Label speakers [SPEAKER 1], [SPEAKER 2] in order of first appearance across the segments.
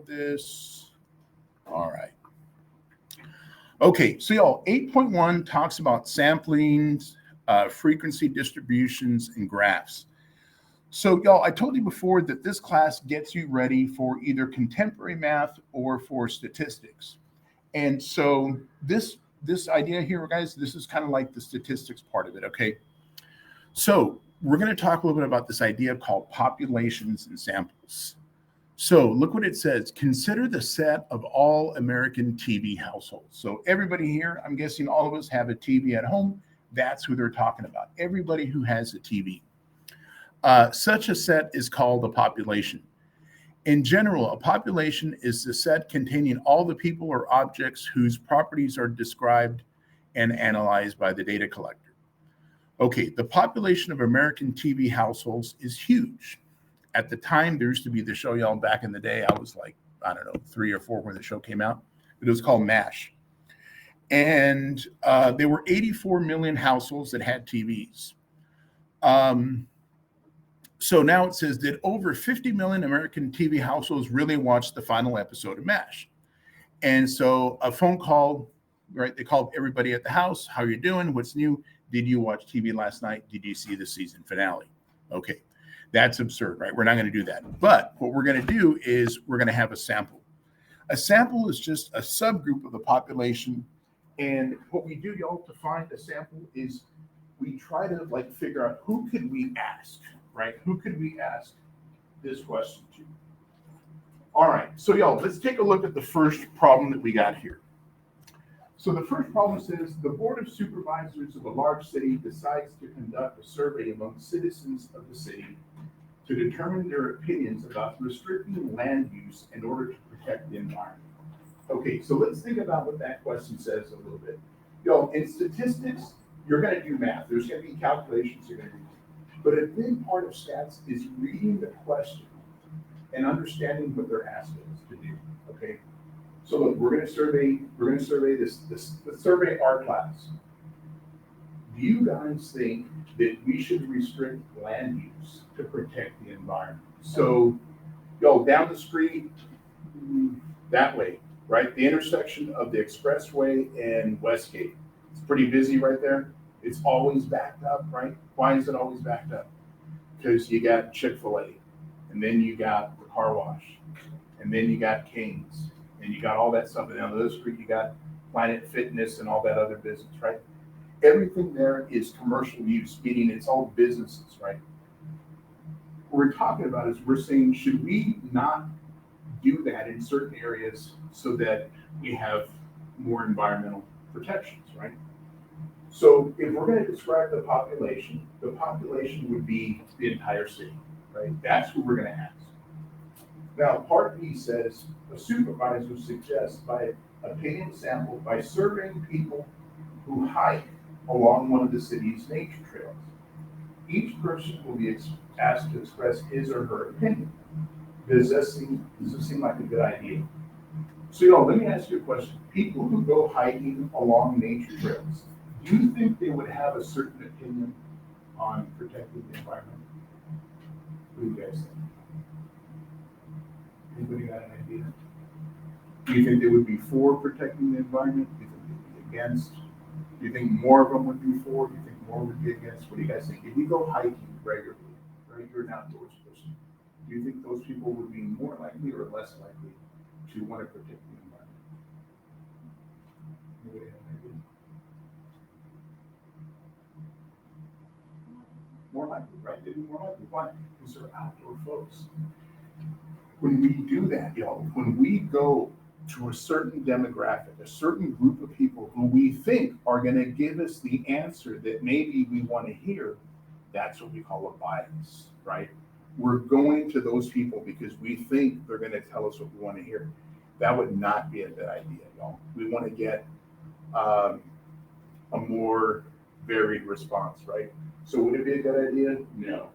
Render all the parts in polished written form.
[SPEAKER 1] this. All right. Okay, so y'all, 8.1 talks about samplings, frequency distributions, and graphs. So y'all, I told you before that this class gets you ready for either contemporary math or for statistics. And so this idea here, guys, this is kind of like the statistics part of it, okay? So we're going to talk a little bit about this idea called populations and samples. So look what it says. Consider the set of all American TV households. So everybody here, I'm guessing all of us have a TV at home. That's who they're talking about. Everybody who has a TV. Such a set is called a population. In general, a population is the set containing all the people or objects whose properties are described and analyzed by the data collector. Okay, the population of American TV households is huge. At the time, there used to be the show, y'all, back in the day. I was like, I don't know, 3 or 4 when the show came out. It was called MASH. And there were 84 million households that had TVs. So now it says that over 50 million American TV households really watched the final episode of MASH. And so a phone call, right? They called everybody at the house. How are you doing? What's new? Did you watch TV last night? Did you see the season finale? Okay. That's absurd, right? We're not going to do that. But what we're going to do is we're going to have a sample. A sample is just a subgroup of the population. And what we do, y'all, to find a sample is we try to like figure out who could we ask, right? Who could we ask this question to? All right. So, y'all, let's take a look at the first problem that we got here. So the first problem says the Board of Supervisors of a large city decides to conduct a survey among citizens of the city to determine their opinions about restricting land use in order to protect the environment. Okay, so let's think about what that question says a little bit. In statistics, you're going to do math. There's going to be calculations you're going to do. But a big part of stats is reading the question and understanding what they're asking us to do. Okay, so look, we're going to survey this. Let's survey our class. Do you guys think that we should restrict land use to protect the environment? So, down the street, that way, right? The intersection of the expressway and Westgate. It's pretty busy right there. It's always backed up, right? Why is it always backed up? Because you got Chick-fil-A, and then you got the car wash, and then you got Cane's, and you got all that stuff. And down the other street, you got Planet Fitness and all that other business, right? Everything there is commercial use, meaning it's all businesses, right? What we're talking about is we're saying, should we not do that in certain areas so that we have more environmental protections, right? So if we're going to describe the population would be the entire city, right? That's who we're going to ask. Now, part B says a supervisor suggests by opinion sample by surveying people who hike along one of the city's nature trails. Each person will be asked to express his or her opinion. Does this seem like a good idea? So, let me ask you a question. People who go hiking along nature trails, do you think they would have a certain opinion on protecting the environment? What do you guys think? Anybody got an idea? Do you think they would be for protecting the environment? Do you think they'd be against? Do you think more of them would be for? Do you think more would be against? What do you guys think? If you go hiking regularly, right, you're an outdoors person, do you think those people would be more likely or less likely to want to protect the environment? Anybody have an idea? More likely, right? They'd be more likely. Why? Because they're outdoor folks. When we do that, when we go to a certain demographic, a certain group of people who we think are going to give us the answer that maybe we want to hear, that's what we call a bias, right? We're going to those people because we think they're going to tell us what we want to hear. That would not be a good idea, y'all. We want to get a more varied response, right? So would it be a good idea? No.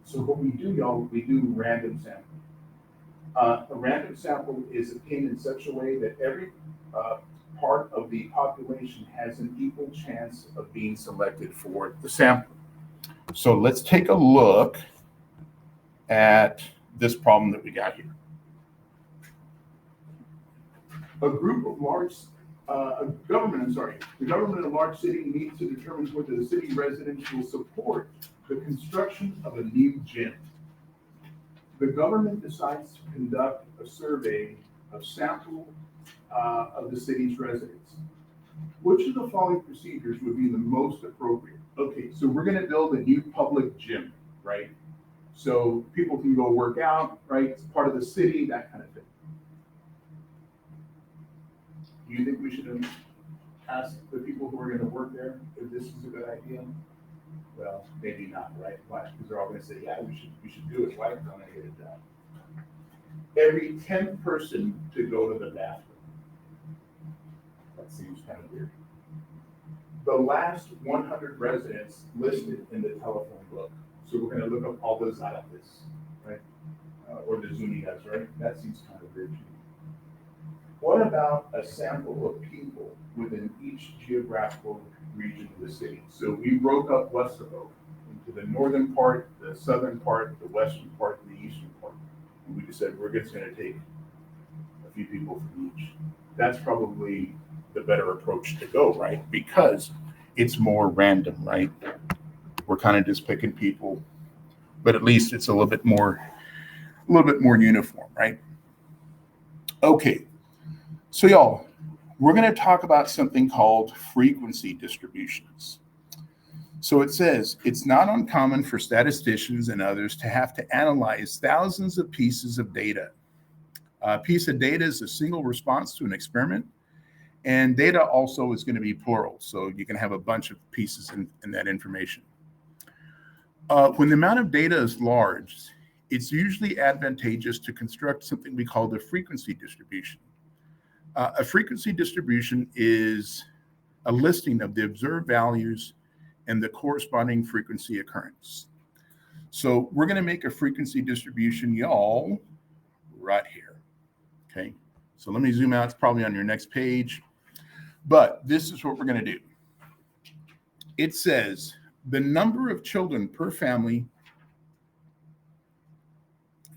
[SPEAKER 1] So what we do, y'all, we do random sampling. A random sample is obtained in such a way that every part of the population has an equal chance of being selected for the sample. So let's take a look at this problem that we got here. A group of large, a government, I'm sorry, the government of a large city needs to determine whether the city residents will support the construction of a new gym. The government decides to conduct a survey of sample of the city's residents. Which of the following procedures would be the most appropriate? Okay, so we're going to build a new public gym, right? So people can go work out, right? It's part of the city, that kind of thing. Do you think we should ask the people who are going to work there if this is a good idea? Well, maybe not, right? Why? Because they're all going to say, yeah, we should do it. Why don't I get it done? Every 10th person to go to the bathroom. That seems kind of weird. The last 100 residents listed in the telephone book. So we're going to look up all those out of this, right? Or the Zuni does, right? That seems kind of weird to me. What about a sample of people within each geographical region of the city? So we broke up Westerville into the northern part, the southern part, the western part, and the eastern part. And we just said we're just going to take a few people from each. That's probably the better approach to go, right? Because it's more random, right? We're kind of just picking people, but at least it's a little bit more uniform, right? Okay. So y'all, we're going to talk about something called frequency distributions. So it says, it's not uncommon for statisticians and others to have to analyze thousands of pieces of data. A piece of data is a single response to an experiment, and data also is going to be plural. So you can have a bunch of pieces in that information. When the amount of data is large, it's usually advantageous to construct something we call the frequency distribution. A frequency distribution is a listing of the observed values and the corresponding frequency occurrence. So we're going to make a frequency distribution, y'all, right here. Okay, so let me zoom out. It's probably on your next page. But this is what we're going to do. It says the number of children per family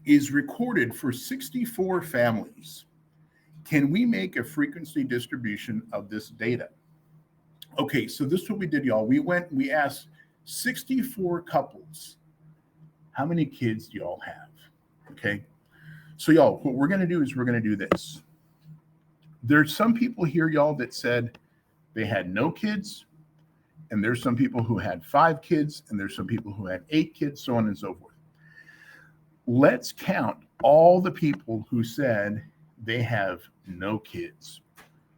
[SPEAKER 1] is recorded for 64 families. Can we make a frequency distribution of this data? Okay, so this is what we did, y'all. We asked 64 couples, how many kids do y'all have? Okay, so y'all, what we're going to do is we're going to do this. There's some people here, y'all, that said they had no kids, and there's some people who had 5 kids, and there's some people who had 8 kids, so on and so forth. Let's count all the people who said they have no kids.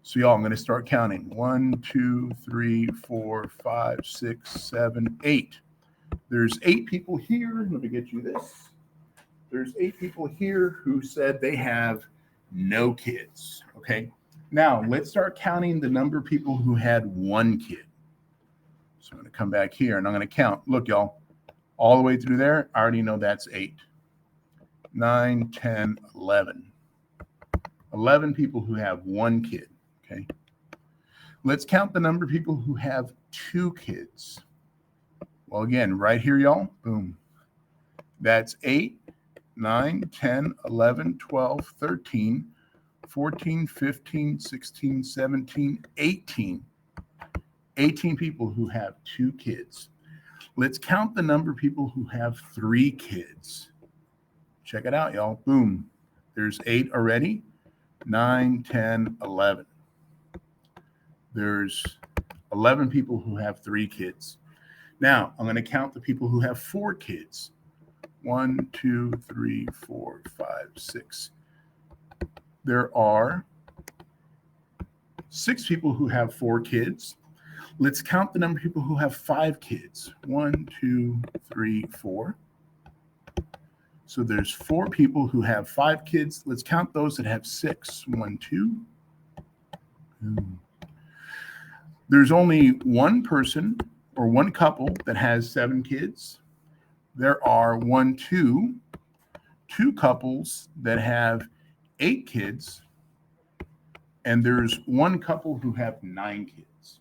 [SPEAKER 1] So y'all, I'm going to start counting. 1, 2, 3, 4, 5, 6, 7, 8. There's 8 people here. Let me get you this. There's 8 people here who said they have no kids. Okay. Now let's start counting the number of people who had 1 kid. So I'm going to come back here and I'm going to count. Look, y'all, all the way through there. I already know that's 8, 9, 10, 11. 11 people who have 1 kid. Okay. Let's count the number of people who have 2 kids. Well, again, right here, y'all, boom. That's 8, 9, 10, 11, 12, 13, 14, 15, 16, 17, 18. 18 people who have 2 kids. Let's count the number of people who have 3 kids. Check it out, y'all. Boom. There's 8 already. 9, 10, 11. There's 11 people who have 3 kids. Now, I'm going to count the people who have 4 kids. 1, 2, 3, 4, 5, 6. There are 6 people who have 4 kids. Let's count the number of people who have 5 kids. 1, 2, 3, 4. So there's 4 people who have 5 kids. Let's count those that have 6. 1, 2. There's only 1 person or 1 couple that has 7 kids. There are 2 couples that have 8 kids. And there's 1 couple who have 9 kids.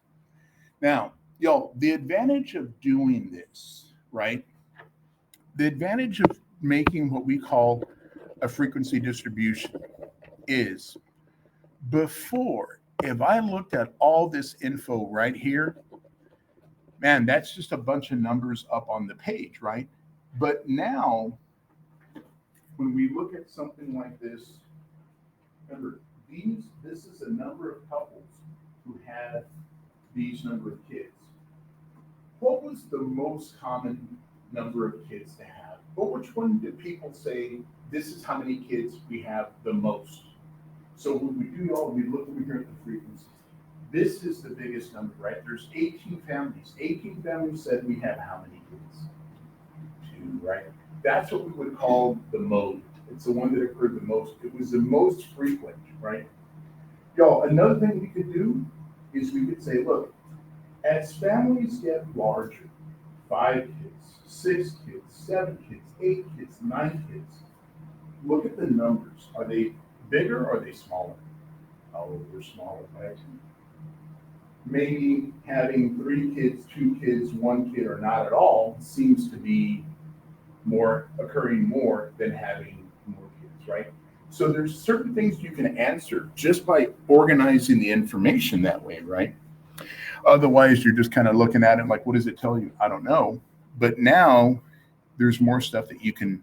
[SPEAKER 1] Now, y'all, the advantage of doing this, right? The advantage of making what we call a frequency distribution is Before, if I looked at all this info right here, man, that's just a bunch of numbers up on the page, right? But now, when we look at something like this, remember, this is a number of couples who had these number of kids. What was the most common number of kids to have? But which one did people say, this is how many kids we have the most? So when we do all, we look over here at the frequencies. This is the biggest number, right? There's 18 families. 18 families said we have how many kids? 2, right? That's what we would call the mode. It's the one that occurred the most. It was the most frequent, right? Y'all, another thing we could do is we could say, look, as families get larger, 5 kids, 6 kids, 7 kids, 8 kids, 9 kids, look at the numbers. Are they bigger or are they smaller? Oh, they're smaller, right? Maybe having 3 kids, 2 kids, 1 kid, or not at all seems to be occurring more than having more kids, right? So there's certain things you can answer just by organizing the information that way, right? Otherwise, you're just kind of looking at it like, what does it tell you? I don't know. But now there's more stuff that you can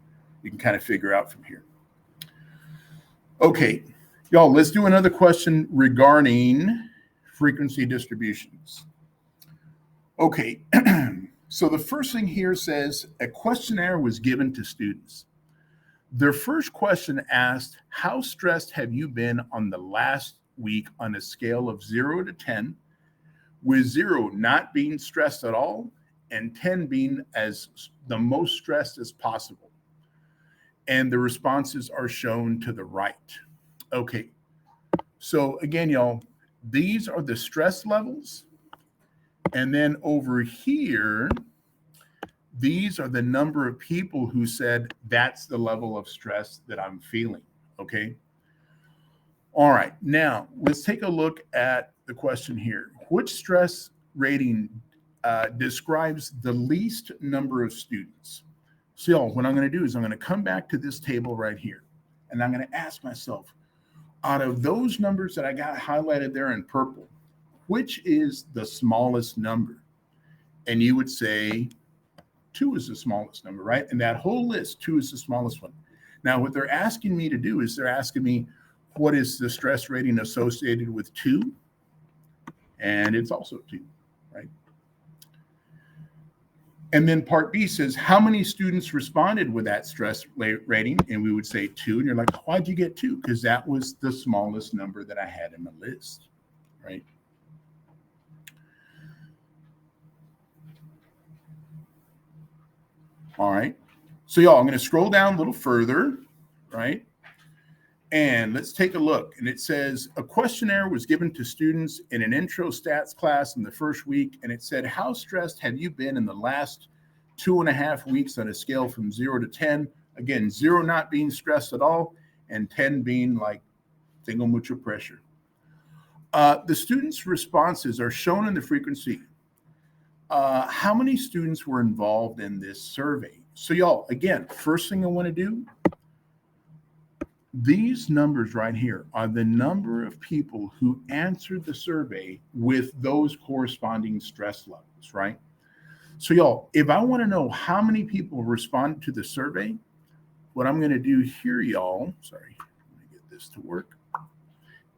[SPEAKER 1] kind of figure out from here. Okay, y'all, let's do another question regarding frequency distributions. Okay, so the first thing here says a questionnaire was given to students. Their first question asked, how stressed have you been on the last week on a scale of 0 to 10, with 0 not being stressed at all and 10 being as the most stressed as possible? And the responses are shown to the right. Okay, so again, y'all, these are the stress levels. And then over here, these are the number of people who said that's the level of stress that I'm feeling, okay? All right, now let's take a look at the question here. Which stress rating describes the least number of students? So what I'm going to do is I'm going to come back to this table right here, and I'm going to ask myself, out of those numbers that I got highlighted there in purple, which is the smallest number? And you would say 2 is the smallest number, right? And that whole list, 2 is the smallest one. Now, what they're asking me to do is they're asking me, what is the stress rating associated with 2? And it's also 2, right? And then part B says, how many students responded with that stress rating? And we would say 2. And you're like, why'd you get 2? Because that was the smallest number that I had in the list, right? All right. So y'all, I'm going to scroll down a little further, right? And let's take a look. And it says a questionnaire was given to students in an intro stats class in the first week. And it said, how stressed have you been in the last 2.5 weeks on a scale from 0 to 10? Again, 0 not being stressed at all, and 10 being like, tengo mucho pressure. The students' responses are shown in the frequency. How many students were involved in this survey? So y'all, again, first thing I want to do, these numbers right here are the number of people who answered the survey with those corresponding stress levels, right? So y'all, if I want to know how many people responded to the survey, what I'm going to do here, y'all, sorry, let me get this to work,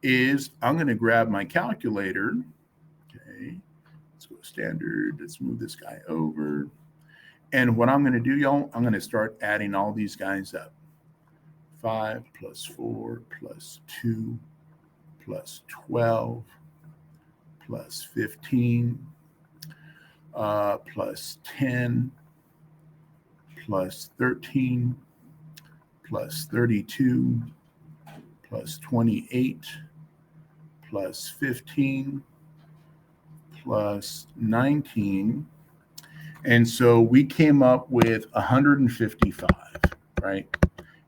[SPEAKER 1] is I'm going to grab my calculator. Okay, let's go standard. Let's move this guy over. And what I'm going to do, y'all, I'm going to start adding all these guys up. 5 plus 4 plus 2 plus 12 plus 15 plus 10 plus 13 plus 32 plus 28 plus 15 plus 19. And so we came up with 155, right?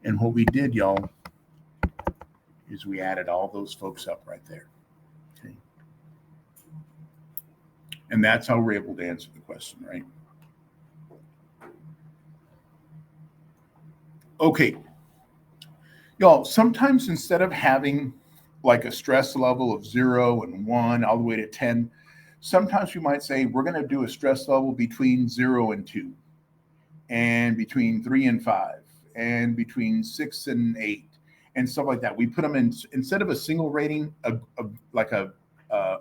[SPEAKER 1] And what we did, y'all, is we added all those folks up right there. Okay. And that's how we're able to answer the question, right? Okay. Y'all, sometimes instead of having like a stress level of 0 and 1 all the way to 10. Sometimes we might say we're going to do a stress level between 0 and 2, and between 3 and 5, and between 6 and 8, and stuff like that. We put them in, instead of a single rating, like a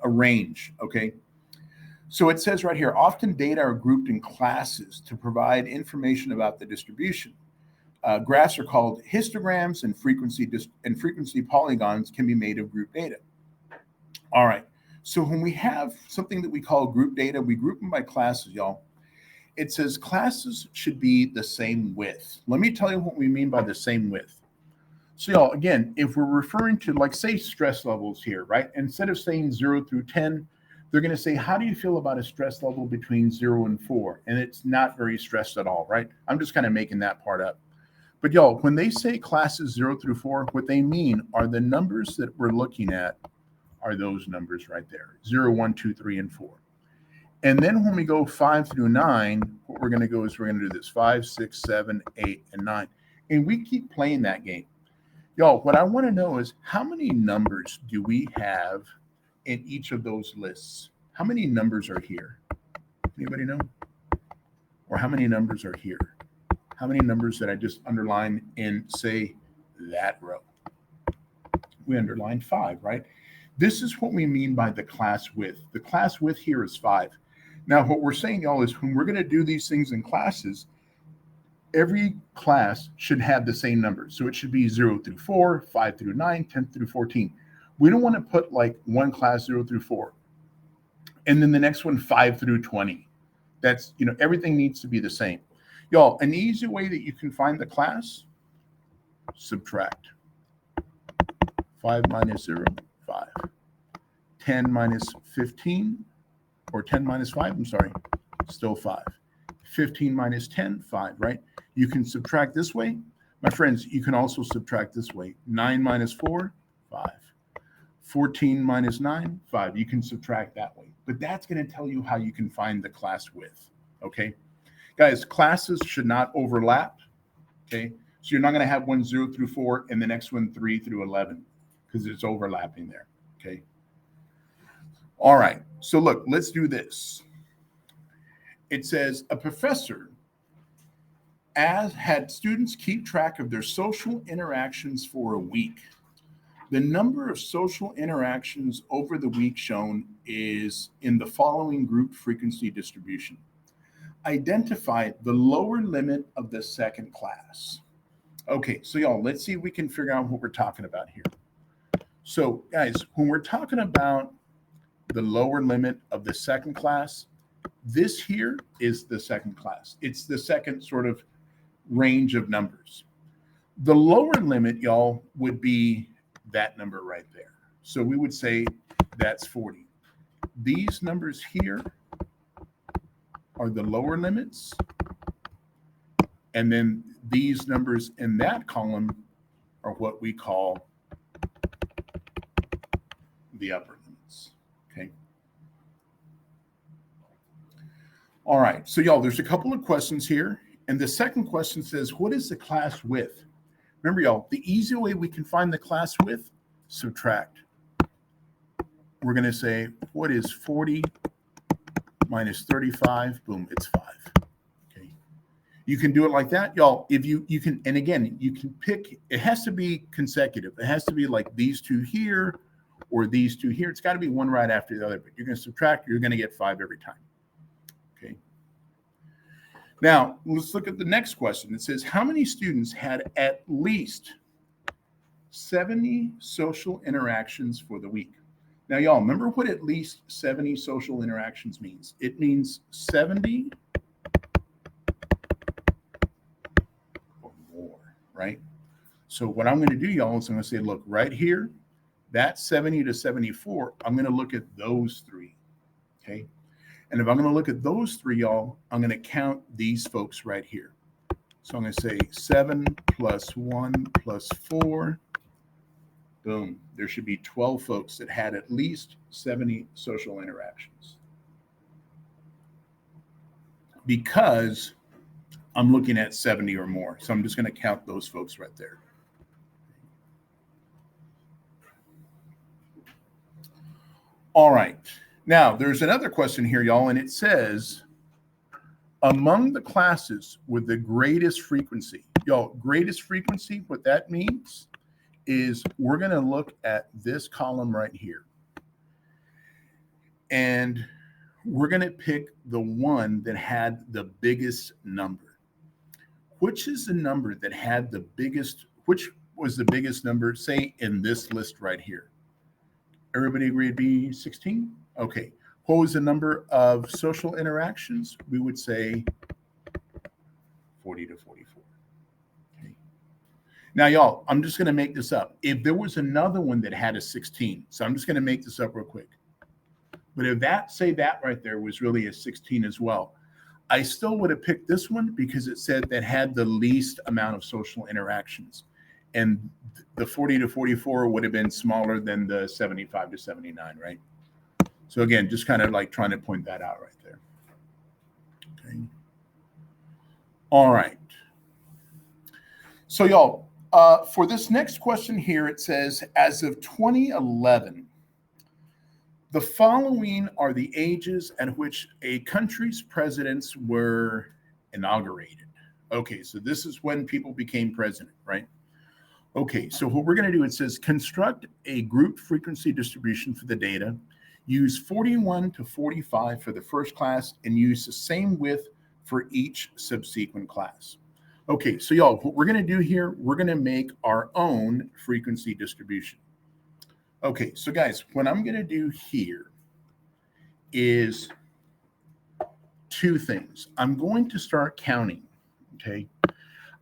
[SPEAKER 1] range. Okay. So it says right here, often data are grouped in classes to provide information about the distribution. Graphs are called histograms, and frequency polygons can be made of group data. All right. So when we have something that we call group data, we group them by classes, y'all. It says classes should be the same width. Let me tell you what we mean by the same width. So y'all, again, if we're referring to, like, say, stress levels here, right? Instead of saying 0 through 10, they're going to say, how do you feel about a stress level between 0 and 4? And it's not very stressed at all, right? I'm just kind of making that part up. But y'all, when they say classes 0 through 4, what they mean are the numbers that we're looking at are those numbers right there, 0, 1, 2, 3, and 4. And then when we go 5 through 9, what we're going to go is we're going to do this 5, 6, 7, 8, and 9. And we keep playing that game. Y'all, what I want to know is how many numbers do we have in each of those lists? How many numbers are here? Anybody know? Or how many numbers are here? How many numbers that I just underline in, say, that row? We underlined 5, right? This is what we mean by the class width. The class width here is 5. Now, what we're saying, y'all, is when we're going to do these things in classes, every class should have the same numbers. So it should be 0 through 4, 5 through 9, 10 through 14. We don't want to put like one class 0 through 4, and then the next one 5 through 20. That's, everything needs to be the same. Y'all, an easy way that you can find the class, subtract. 5 minus 0, 5. 10 minus 15, or 10 minus 5, I'm sorry, still 5. 15 minus 10, 5, right? You can subtract this way. My friends, you can also subtract this way. 9 minus 4, 5. 14 minus 9, 5. You can subtract that way. But that's going to tell you how you can find the class width, okay? Guys, classes should not overlap, okay? So you're not going to have one 0 through 4 and the next one 3 through 11 because it's overlapping there, okay? All right, so look, let's do this. It says a professor had students keep track of their social interactions for a week. The number of social interactions over the week shown is in the following group frequency distribution. Identify the lower limit of the second class. Okay, so y'all, let's see if we can figure out what we're talking about here. So guys, when we're talking about the lower limit of the second class, this here is the second class. It's the second sort of range of numbers. The lower limit, y'all, would be that number right there. So we would say that's 40. These numbers here are the lower limits. And then these numbers in that column are what we call the upper limits. Okay. All right. So y'all, there's a couple of questions here. And the second question says, what is the class width? Remember, y'all, the easy way we can find the class width, subtract. We're going to say, what is 40 minus 35? Boom, it's 5. Okay. You can do it like that, y'all. If you can, and again, you can pick, it has to be consecutive. It has to be like these two here or these two here. It's got to be one right after the other, but you're going to subtract, you're going to get 5 every time. Okay. Now, let's look at the next question. It says, how many students had at least 70 social interactions for the week? Now, y'all, remember what at least 70 social interactions means. It means 70 or more, right? So what I'm going to do, y'all, is I'm going to say, look, right here, that's 70 to 74. I'm going to look at those three, okay? And if I'm going to look at those three, y'all, I'm going to count these folks right here. So I'm going to say 7 plus 1 plus 4. Boom. There should be 12 folks that had at least 70 social interactions. Because I'm looking at 70 or more. So I'm just going to count those folks right there. All right. Now, there's another question here, y'all, and it says, among the classes with the greatest frequency, y'all, greatest frequency, what that means is we're going to look at this column right here. And we're going to pick the one that had the biggest number. Which is the number that had the biggest, which was the biggest number, say, in this list right here? Everybody agree it'd be 16? Okay. What was the number of social interactions? We would say 40 to 44. Okay. Now, y'all, I'm just going to make this up. If there was another one that had a 16, so I'm just going to make this up real quick. But if that, say that right there was really a 16 as well, I still would have picked this one because it said that had the least amount of social interactions. And the 40 to 44 would have been smaller than the 75 to 79, right? So again, just kind of like trying to point that out right there. Okay. All right. So y'all, for this next question here, it says, as of 2011, the following are the ages at which a country's presidents were inaugurated. Okay, so this is when people became president, right? Okay, so what we're going to do, it says construct a group frequency distribution for the data. Use 41 to 45 for the first class and use the same width for each subsequent class. Okay, so y'all, what we're going to do here, we're going to make our own frequency distribution. Okay, so guys, what I'm going to do here is two things. I'm going to start counting, okay?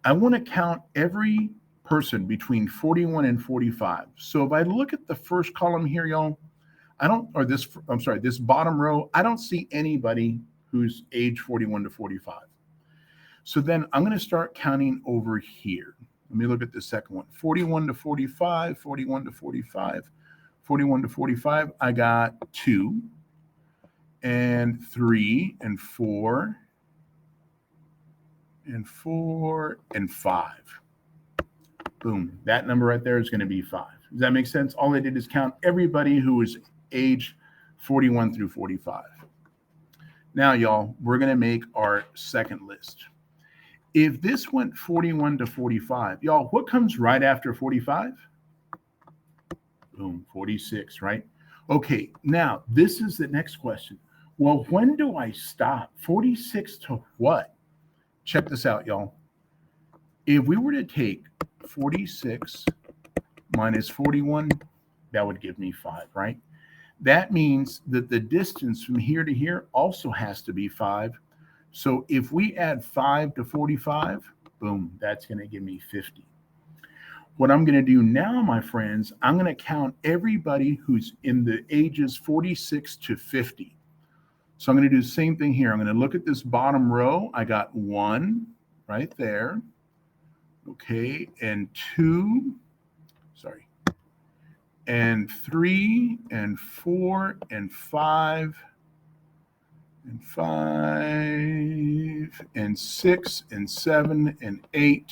[SPEAKER 1] I want to count every person between 41 and 45. So if I look at the first column here, y'all, this bottom row, I don't see anybody who's age 41 to 45. So then I'm going to start counting over here. Let me look at the second one. 41 to 45, 41 to 45, 41 to 45. I got 2 and 3 and 4 and 4 and 5. Boom. That number right there is going to be 5. Does that make sense? All I did is count everybody who is age 41 through 45. Now, y'all, we're going to make our second list. If this went 41 to 45, y'all, what comes right after 45? Boom, 46, right? Okay, now this is the next question. Well, when do I stop? 46 to what? Check this out, y'all. If we were to take 46 minus 41, that would give me 5, right? That means that the distance from here to here also has to be 5. So if we add 5 to 45, boom, that's going to give me 50. What I'm going to do now, my friends, I'm going to count everybody who's in the ages 46 to 50. So I'm going to do the same thing here. I'm going to look at this bottom row. I got 1 right there. Okay, and 2, and 3, and 4, and 5, and 5, and 6, and 7, and 8,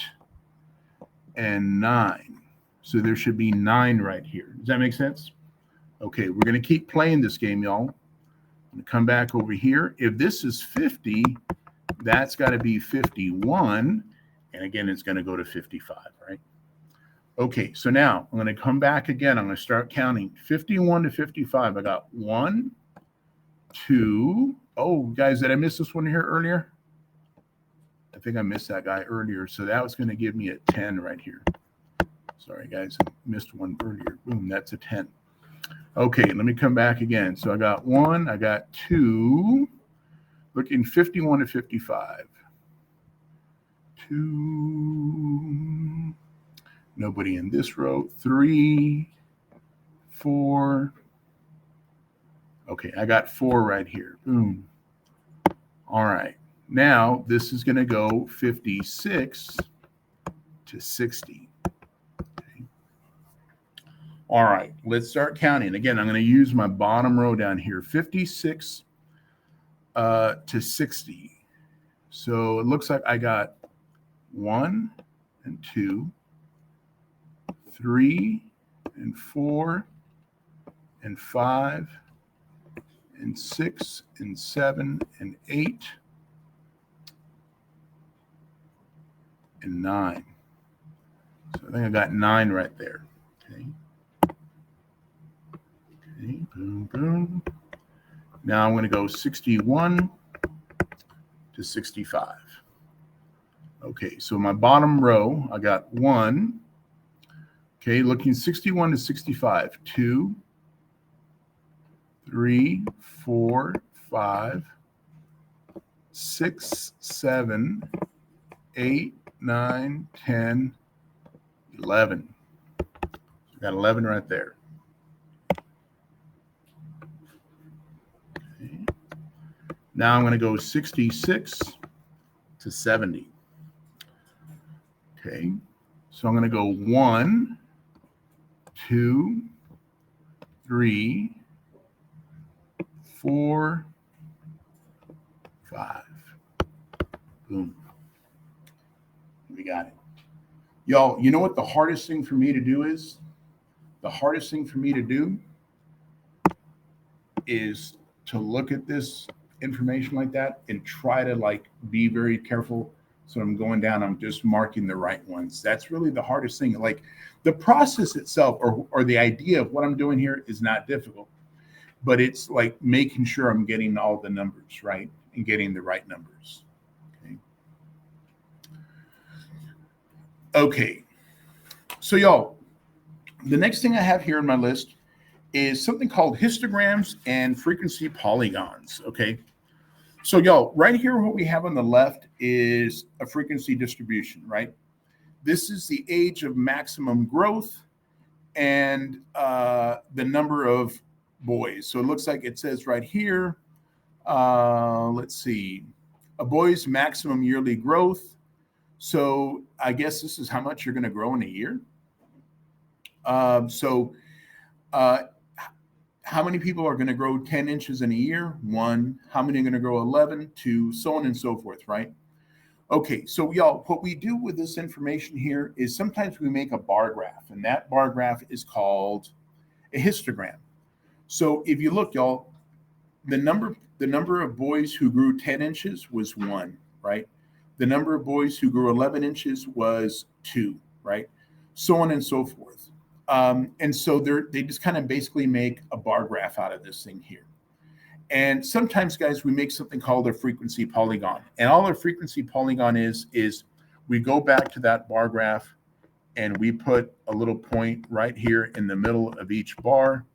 [SPEAKER 1] and 9. So there should be 9 right here. Does that make sense? Okay, we're going to keep playing this game, y'all. I'm going to come back over here. If this is 50, that's got to be 51. And again, it's going to go to 55, right? Okay, so now I'm going to come back again. I'm going to start counting 51 to 55. I got 1, 2. Oh, guys, did I miss this one here earlier? I think I missed that guy earlier. So that was going to give me a 10 right here. Sorry, guys, I missed one earlier. Boom, that's a 10. Okay, let me come back again. So I got 1, I got 2, looking 51 to 55. 2, nobody in this row. 3, 4. Okay, I got 4 right here. Boom. All right. Now this is going to go 56 to 60. Okay. All right, let's start counting. Again, I'm going to use my bottom row down here, 56 to 60. So it looks like I got 1 and 2, 3 and 4 and 5 and 6 and 7 and 8 and 9. So I think I got 9 right there. Okay. Okay, boom, boom. Now I'm going to go 61 to 65. Okay, so my bottom row, I got 1. Okay, looking 61 to 65. 2, 3, 4, 5, 6, 7, 8, 9, 10, 11. So got 11 right there. Okay. Now I'm going to go 66 to 70. Okay, so I'm going to go 1, 2, 3, 4, 5. Boom. We got it. Y'all, you know what the hardest thing for me to do is? The hardest thing for me to do is to look at this information like that and try to like be very careful. So I'm going down, I'm just marking the right ones. That's really the hardest thing. Like the process itself or the idea of what I'm doing here is not difficult, but it's like making sure I'm getting all the numbers right and getting the right numbers. Okay. So y'all, the next thing I have here on my list is something called histograms and frequency polygons. Okay. So y'all, right here, what we have on the left is a frequency distribution, right? This is the age of maximum growth and the number of boys. So it looks like it says right here, let's see, a boy's maximum yearly growth. So I guess this is how much you're going to grow in a year. How many people are going to grow 10 inches in a year? 1. How many are going to grow 11? 2, so on and so forth, right? Okay, so y'all, what we do with this information here is sometimes we make a bar graph, and that bar graph is called a histogram. So if you look, y'all, the number of boys who grew 10 inches was 1, right? The number of boys who grew 11 inches was 2, right? So on and so forth. And so they just kind of basically make a bar graph out of this thing here. And sometimes, guys, we make something called a frequency polygon. And all a frequency polygon is we go back to that bar graph and we put a little point right here in the middle of each bar.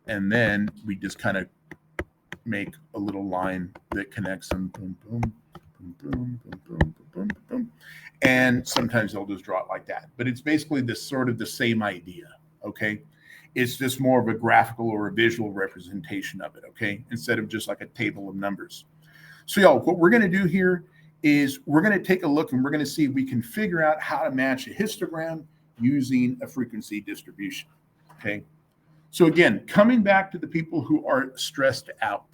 [SPEAKER 1] And then we just kind of make a little line that connects them. Boom, boom, boom, boom, boom, boom, boom, boom. And sometimes they'll just draw it like that. But it's basically this sort of the same idea, okay? It's just more of a graphical or a visual representation of it, okay? Instead of just like a table of numbers. So y'all, what we're going to do here is we're going to take a look and we're going to see if we can figure out how to match a histogram using a frequency distribution, okay? So again, coming back to the people who are stressed out.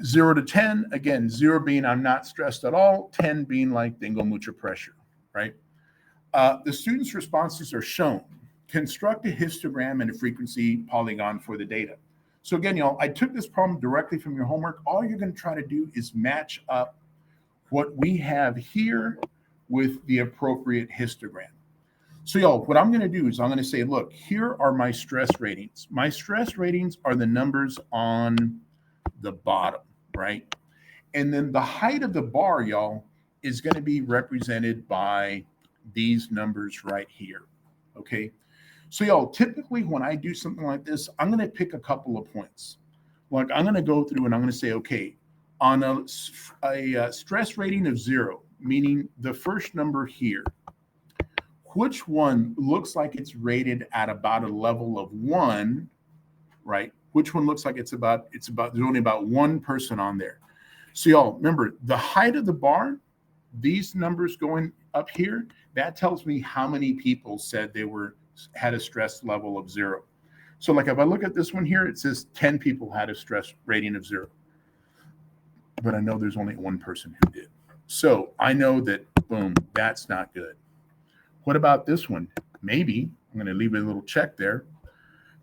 [SPEAKER 1] 0 to 10, again, 0 being I'm not stressed at all, 10 being like tengo mucha pressure, right? The students' responses are shown. Construct a histogram and a frequency polygon for the data. So again, y'all, I took this problem directly from your homework. All you're going to try to do is match up what we have here with the appropriate histogram. So y'all, what I'm going to do is I'm going to say, look, here are my stress ratings. My stress ratings are the numbers on the bottom, right? And then the height of the bar, y'all, is going to be represented by these numbers right here, okay? So y'all, typically when I do something like this, I'm going to pick a couple of points. Like I'm going to go through and I'm going to say, okay, on a stress rating of 0, meaning the first number here, which one looks like it's rated at about a level of 1, right? Which one looks like it's about there's only about 1 person on there. So y'all remember the height of the bar, these numbers going up here, that tells me how many people said they had a stress level of 0. So like if I look at this one here, it says 10 people had a stress rating of 0. But I know there's only 1 person who did. So I know that, boom, that's not good. What about this one? Maybe, I'm going to leave a little check there.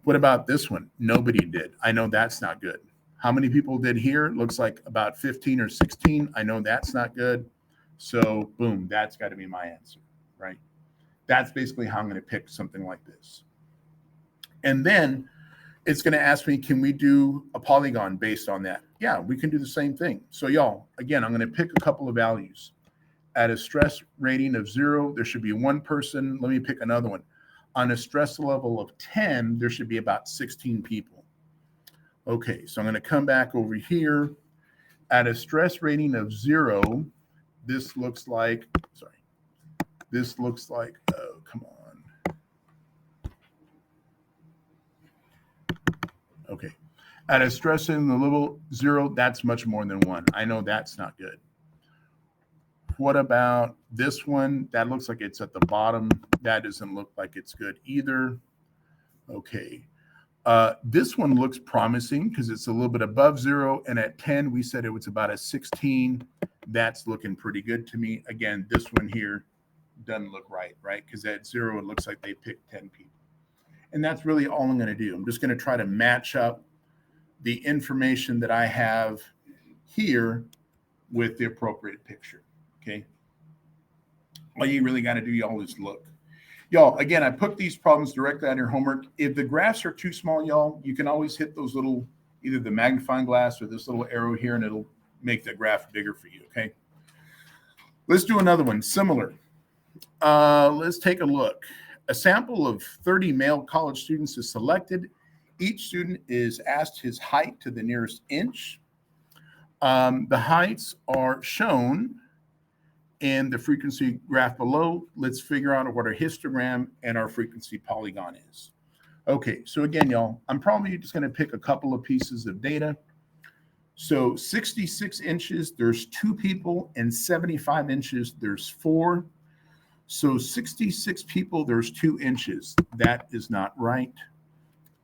[SPEAKER 1] What about this one? Nobody did. I know that's not good. How many people did here? Looks like about 15 or 16. I know that's not good. So boom, that's got to be my answer, right? That's basically how I'm going to pick something like this. And then it's going to ask me, can we do a polygon based on that? Yeah, we can do the same thing. So y'all, again, I'm going to pick a couple of values. At a stress rating of 0, there should be one person. Let me pick another one. On a stress level of 10, there should be about 16 people. Okay, so I'm going to come back over here. At a stress rating of 0, this looks like, oh, come on. Okay, at a stress rating of level 0, that's much more than 1. I know that's not good. What about this one? That looks like it's at the bottom. That doesn't look like it's good either. Okay. This one looks promising because it's a little bit above 0. And at 10, we said it was about a 16. That's looking pretty good to me. Again, this one here doesn't look right? Because at 0, it looks like they picked 10 people. And that's really all I'm going to do. I'm just going to try to match up the information that I have here with the appropriate picture. Okay. All you really got to do, y'all, is look. Y'all, again, I put these problems directly on your homework. If the graphs are too small, y'all, you can always hit those little, either the magnifying glass or this little arrow here, and it'll make the graph bigger for you, okay? Let's do another one, similar. Let's take a look. A sample of 30 male college students is selected. Each student is asked his height to the nearest inch. The heights are shown in the frequency graph below. Let's figure out what our histogram and our frequency polygon is. Okay, so again, y'all, I'm probably just going to pick a couple of pieces of data. So 66 inches, there's 2 people, and 75 inches, there's 4. So 66 people, there's 2 inches. That is not right.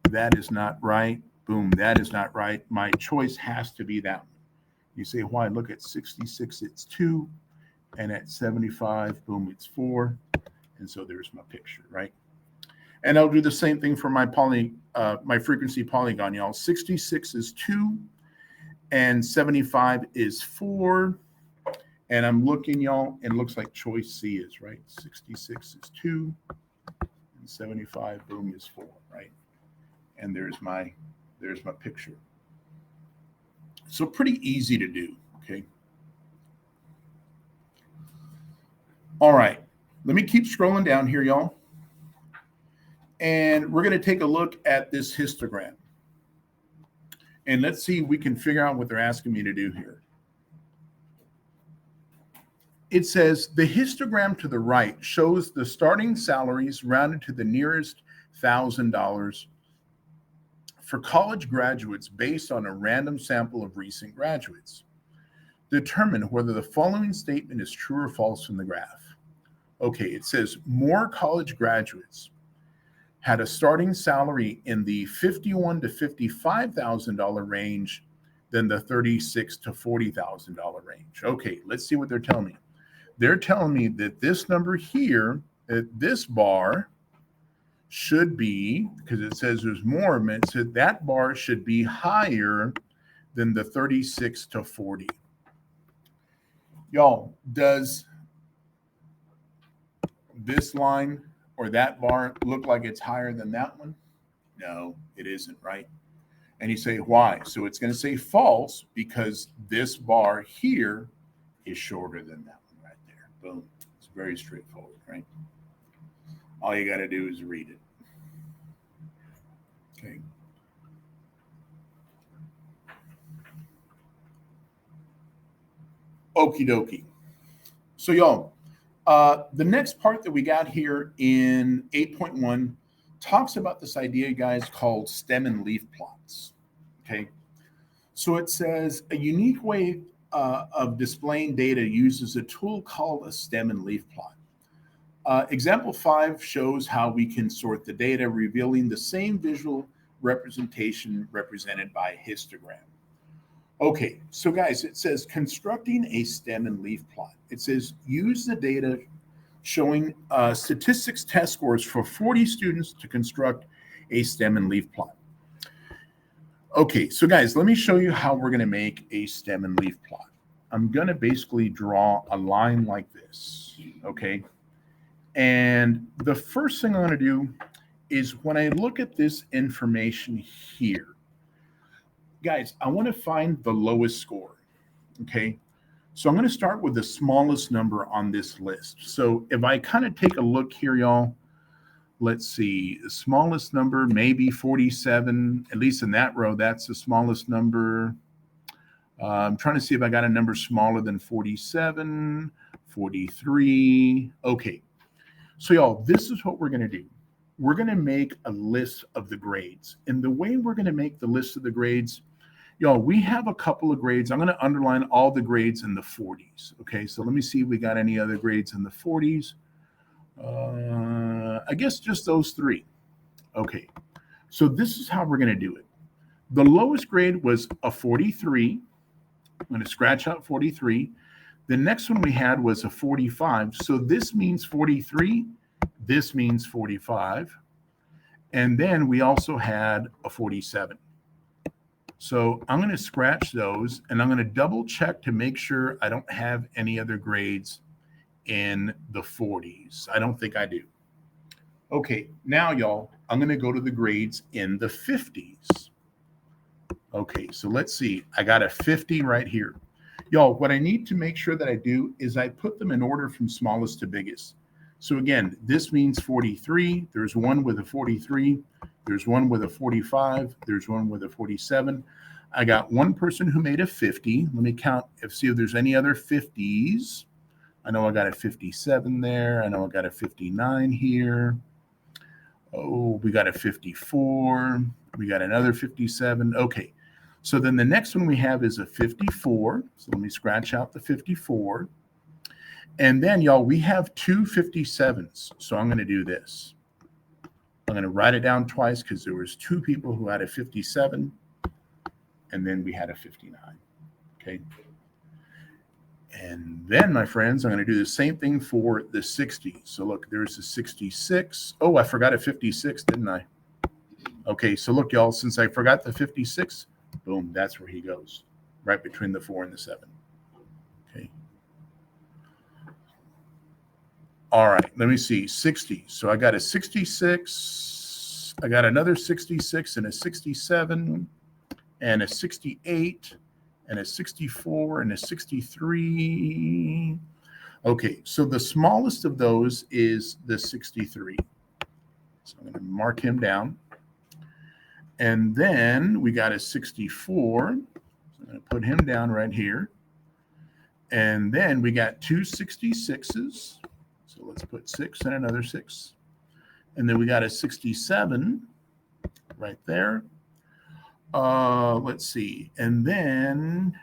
[SPEAKER 1] That is not right. Boom, that is not right. My choice has to be that one. You say, why? Look at 66, it's 2. And at 75, boom, it's 4. And so there's my picture, right? And I'll do the same thing for my my frequency polygon, y'all. 66 is 2, and 75 is 4. And I'm looking, y'all, and it looks like choice C is right. 66 is 2, and 75, boom, is 4, right? And there's my picture. So pretty easy to do, okay? All right, let me keep scrolling down here, y'all. And we're going to take a look at this histogram. And let's see if we can figure out what they're asking me to do here. It says the histogram to the right shows the starting salaries rounded to the nearest $1,000 for college graduates based on a random sample of recent graduates. Determine whether the following statement is true or false from the graph. Okay, it says more college graduates had a starting salary in the $51,000 to $55,000 range than the $36,000 to $40,000 range. Okay, let's see what they're telling me. They're telling me that this number here, this bar, should be, because it says there's more of it, so that bar should be higher than the 36 to 40. Y'all, does this line or that bar look like it's higher than that one? No, it isn't, right? And you say, why? So it's going to say false because this bar here is shorter than that one right there. Boom. It's very straightforward, right? All you got to do is read it. Okay. Okie dokie. So y'all, the next part that we got here in 8.1 talks about this idea, guys, called stem and leaf plots. Okay. So it says a unique way of displaying data uses a tool called a stem and leaf plot. Example 5 shows how we can sort the data, revealing the same visual representation represented by a histogram. Okay, so guys, it says constructing a stem and leaf plot. It says use the data showing statistics test scores for 40 students to construct a stem and leaf plot. Okay, so guys, let me show you how we're going to make a stem and leaf plot. I'm going to basically draw a line like this, okay? And the first thing I'm going to do is when I look at this information here, guys, I want to find the lowest score, okay? So I'm going to start with the smallest number on this list. So if I kind of take a look here, y'all, let's see, the smallest number, maybe 47, at least in that row, that's the smallest number. I'm trying to see if I got a number smaller than 47, 43. Okay. So y'all, this is what we're going to do. We're going to make a list of the grades. And the way we're going to make the list of the grades, y'all, we have a couple of grades. I'm going to underline all the grades in the 40s. Okay, so let me see if we got any other grades in the 40s. I guess just those three. Okay, so this is how we're going to do it. The lowest grade was a 43. I'm going to scratch out 43. The next one we had was a 45. So this means 43. This means 45. And then we also had a 47. So I'm going to scratch those, and I'm going to double check to make sure I don't have any other grades in the 40s. I don't think I do. Okay, now y'all, I'm going to go to the grades in the 50s. Okay, so let's see. I got a 50 right here. Y'all, what I need to make sure that I do is I put them in order from smallest to biggest. So again, this means 43. There's one with a 43. There's one with a 45. There's one with a 47. I got one person who made a 50. Let me count, see if there's any other 50s. I know I got a 57 there. I know I got a 59 here. Oh, we got a 54. We got another 57. Okay. So then the next one we have is a 54. So let me scratch out the 54. And then, y'all, we have two 57s. So I'm going to do this. I'm going to write it down twice because there was two people who had a 57. And then we had a 59. Okay. And then, my friends, I'm going to do the same thing for the 60s. So look, there's a 66. Oh, I forgot a 56, didn't I? Okay, so look, y'all, since I forgot the 56, boom, that's where he goes, right between the 4 and the 7. Okay. All right, let me see, 60. So I got a 66, I got another 66 and a 67 and a 68 and a 64 and a 63. Okay, so the smallest of those is the 63. So I'm going to mark him down. And then we got a 64. So I'm going to put him down right here. And then we got two 66s. So let's put 6 and another 6. And then we got a 67 right there. Let's see. And then,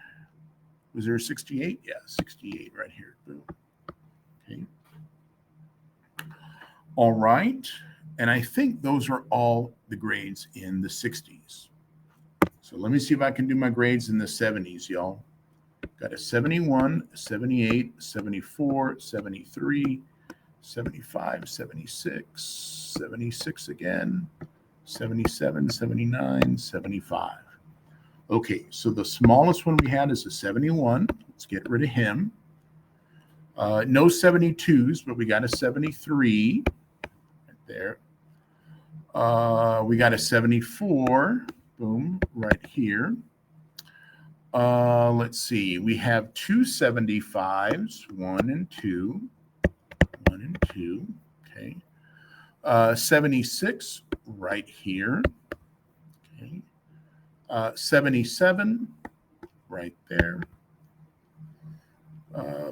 [SPEAKER 1] was there a 68? Yeah, 68 right here. Boom. Okay. All right. And I think those are all the grades in the 60s. So let me see if I can do my grades in the 70s, y'all. Got a 71, 78, 74, 73, 75, 76, 76 again, 77, 79, 75. Okay, so the smallest one we had is a 71. Let's get rid of him. No 72s, but we got a 73 right there. We got a 74, boom, right here. Let's see, we have two 75s, 1 and 2, 1 and 2, okay. 76 right here, okay. 77 right there.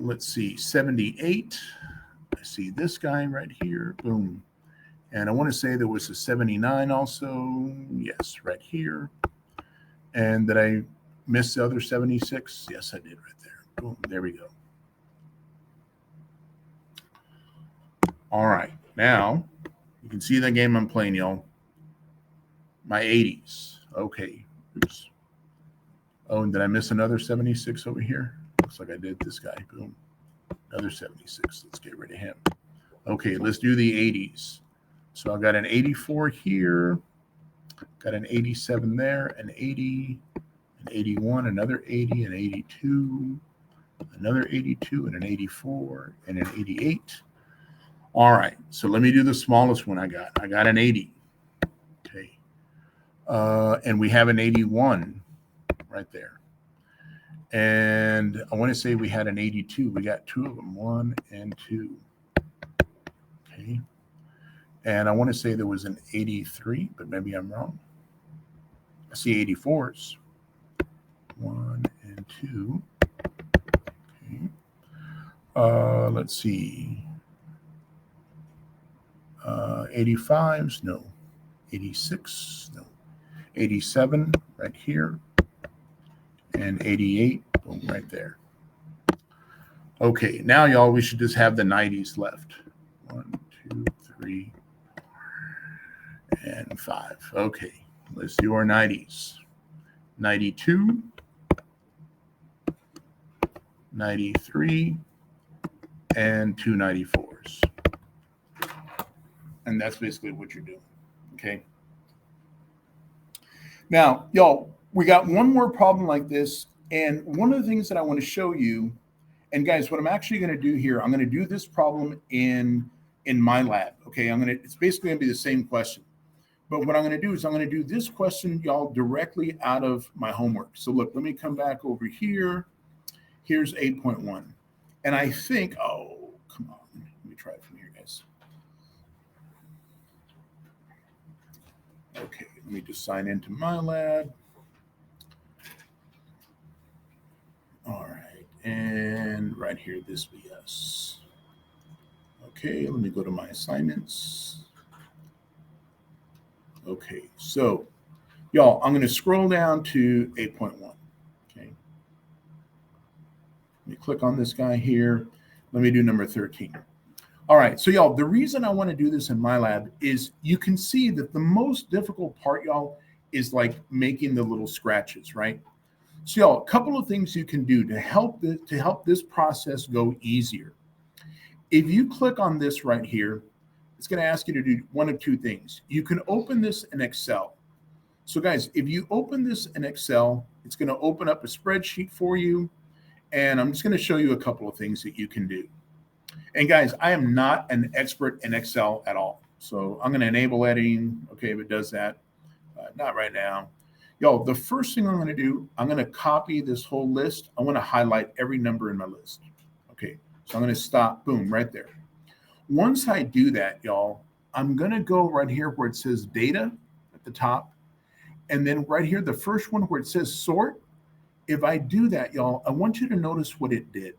[SPEAKER 1] Let's see, 78, I see this guy right here, boom. And I want to say there was a 79 also. Yes, right here. And did I miss the other 76? Yes, I did right there. Boom, there we go. All right. Now, you can see the game I'm playing, y'all. My 80s. Okay. Oops. Oh, and did I miss another 76 over here? Looks like I did this guy. Boom. Another 76. Let's get rid of him. Okay, let's do the 80s. So I got an 84 here. Got an 87 there, an 80, an 81, another 80, an 82, another 82, and an 84, and an 88. All right, so let me do the smallest one I got. I got an 80. Okay. And we have an 81 right there. And I want to say we had an 82. We got two of them, 1 and 2. Okay. And I want to say there was an 83, but maybe I'm wrong. I see 84s. 1 and 2. Okay. Let's see. 85s, no. 86, no. 87 right here. And 88, boom, right there. Okay, now y'all, we should just have the 90s left. 1, 2, 3, 4, and 5. Okay, let's do our 90s. 92, 93, and 2 94s. And that's basically what you're doing, okay? Now, y'all, we got one more problem like this. And one of the things that I want to show you, and guys, what I'm actually going to do here, I'm going to do this problem in MyLab, okay? It's basically going to be the same question. But what I'm going to do is I'm going to do this question, y'all, directly out of my homework. So look, let me come back over here. Here's 8.1. And I think, oh, come on. Let me try it from here, guys. Okay, let me just sign into MyLab. All right, and right here, this BS. Okay, let me go to my assignments. Okay, so y'all, I'm going to scroll down to 8.1. Okay, let me click on this guy here. Let me do number 13. All right, so y'all, the reason I want to do this in MyLab is you can see that the most difficult part, y'all, is like making the little scratches, right? So y'all, a couple of things you can do to help this process go easier. If you click on this right here, it's going to ask you to do one of two things. You can open this in Excel. So guys, if you open this in Excel, it's going to open up a spreadsheet for you. And I'm just going to show you a couple of things that you can do. And guys, I am not an expert in Excel at all. So I'm going to enable editing. Okay, if it does that, not right now. Y'all, the first thing I'm going to do, I'm going to copy this whole list. I want to highlight every number in my list. Okay, so I'm going to stop, boom, right there. Once I do that, y'all, I'm going to go right here where it says data at the top. And then right here, the first one where it says sort. If I do that, y'all, I want you to notice what it did.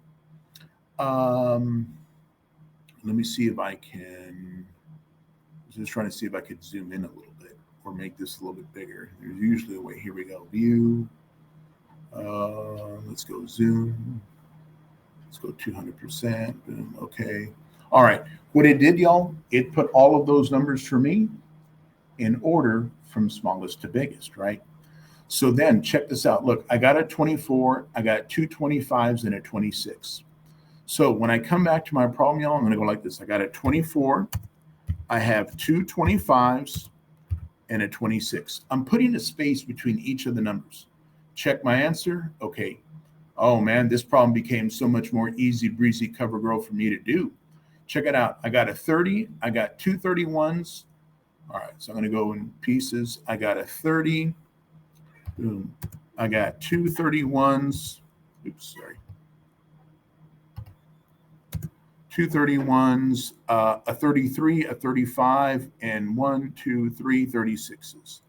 [SPEAKER 1] Let me see if I can, I was just trying to see if I could zoom in a little bit or make this a little bit bigger. There's usually a way. Here we go. View. Let's go zoom. Let's go 200%. Boom. Okay. All right. What it did, y'all, it put all of those numbers for me in order from smallest to biggest, right? So then check this out. Look, I got a 24, I got two 25s and a 26. So when I come back to my problem, y'all, I'm going to go like this. I got a 24, I have two 25s and a 26. I'm putting a space between each of the numbers. Check my answer. Okay. Oh man, this problem became so much more easy breezy cover girl for me to do. Check it out. I got a 30, I got two 31s. All right, so I'm going to go in pieces. I got a 30. Boom. I got two 31s. Oops, sorry. Two 31s, a 33, a 35, and 1, 2, 3 36s.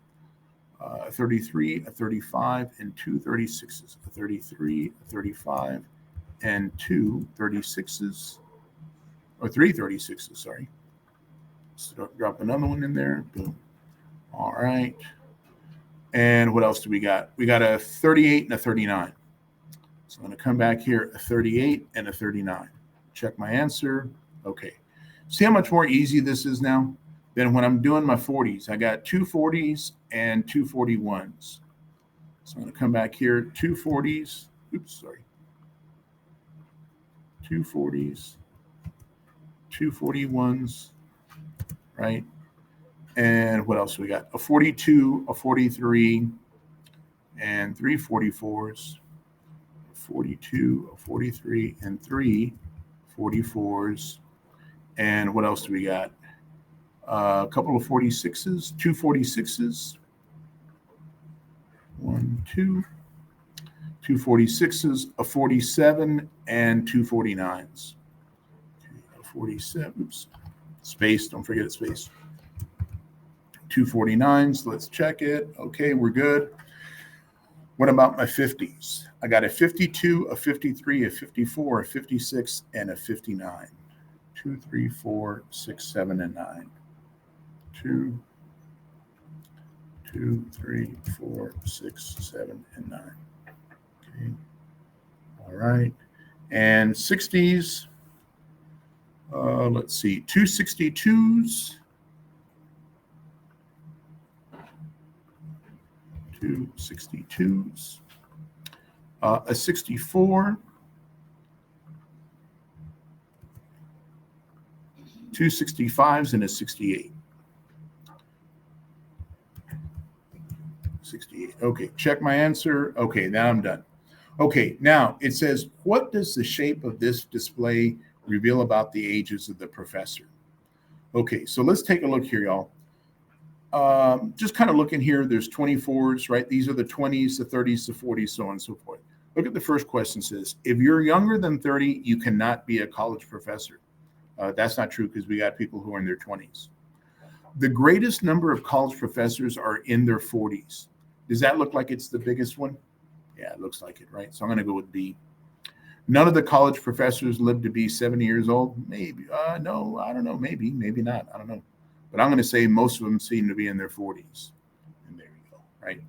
[SPEAKER 1] A 33, a 35, and two 36s. A 33, a 35, and two 36s. Or three 36s, sorry. So drop another one in there. Boom. All right. And what else do we got? We got a 38 and a 39. So I'm going to come back here, a 38 and a 39. Check my answer. Okay. See how much more easy this is now? Then when I'm doing my 40s, I got two 40s and two 41s. So I'm going to come back here, two 40s. Oops, sorry. Two 40s, two 41s, right? And what else we got? A 42, a 43, and 3 44s. 42, a 43, and 3 44s. And what else do we got? A couple of 46s, 2 46s. 1, 2. 2 46s, a 47, and 2 49s. 47s. Space, don't forget space. 2 49s, let's check it. Okay, we're good. What about my 50s? I got a 52, a 53, a 54, a 56, and a 59. 2, 3, 4, 6, 7, and 9. 2, 2, 3, 4, 6, 7, and 9. Okay. All right. And 60s. Let's see. 2 62s. 2 62s. A 64. 2 65s and a 68. 68. Okay, check my answer. Okay, now I'm done. Okay, now it says, what does the shape of this display reveal about the ages of the professor? Okay, so let's take a look here, y'all. Just kind of looking here, there's 24s, right? These are the 20s, the 30s, the 40s, so on and so forth. Look at the first question. It says, if you're younger than 30, you cannot be a college professor. That's not true because we got people who are in their 20s. The greatest number of college professors are in their 40s. Does that look like it's the biggest one? Yeah, it looks like it, right? So I'm going to go with B. None of the college professors live to be 70 years old. Maybe. No, I don't know. Maybe not. I don't know. But I'm going to say most of them seem to be in their 40s. And there you go, right?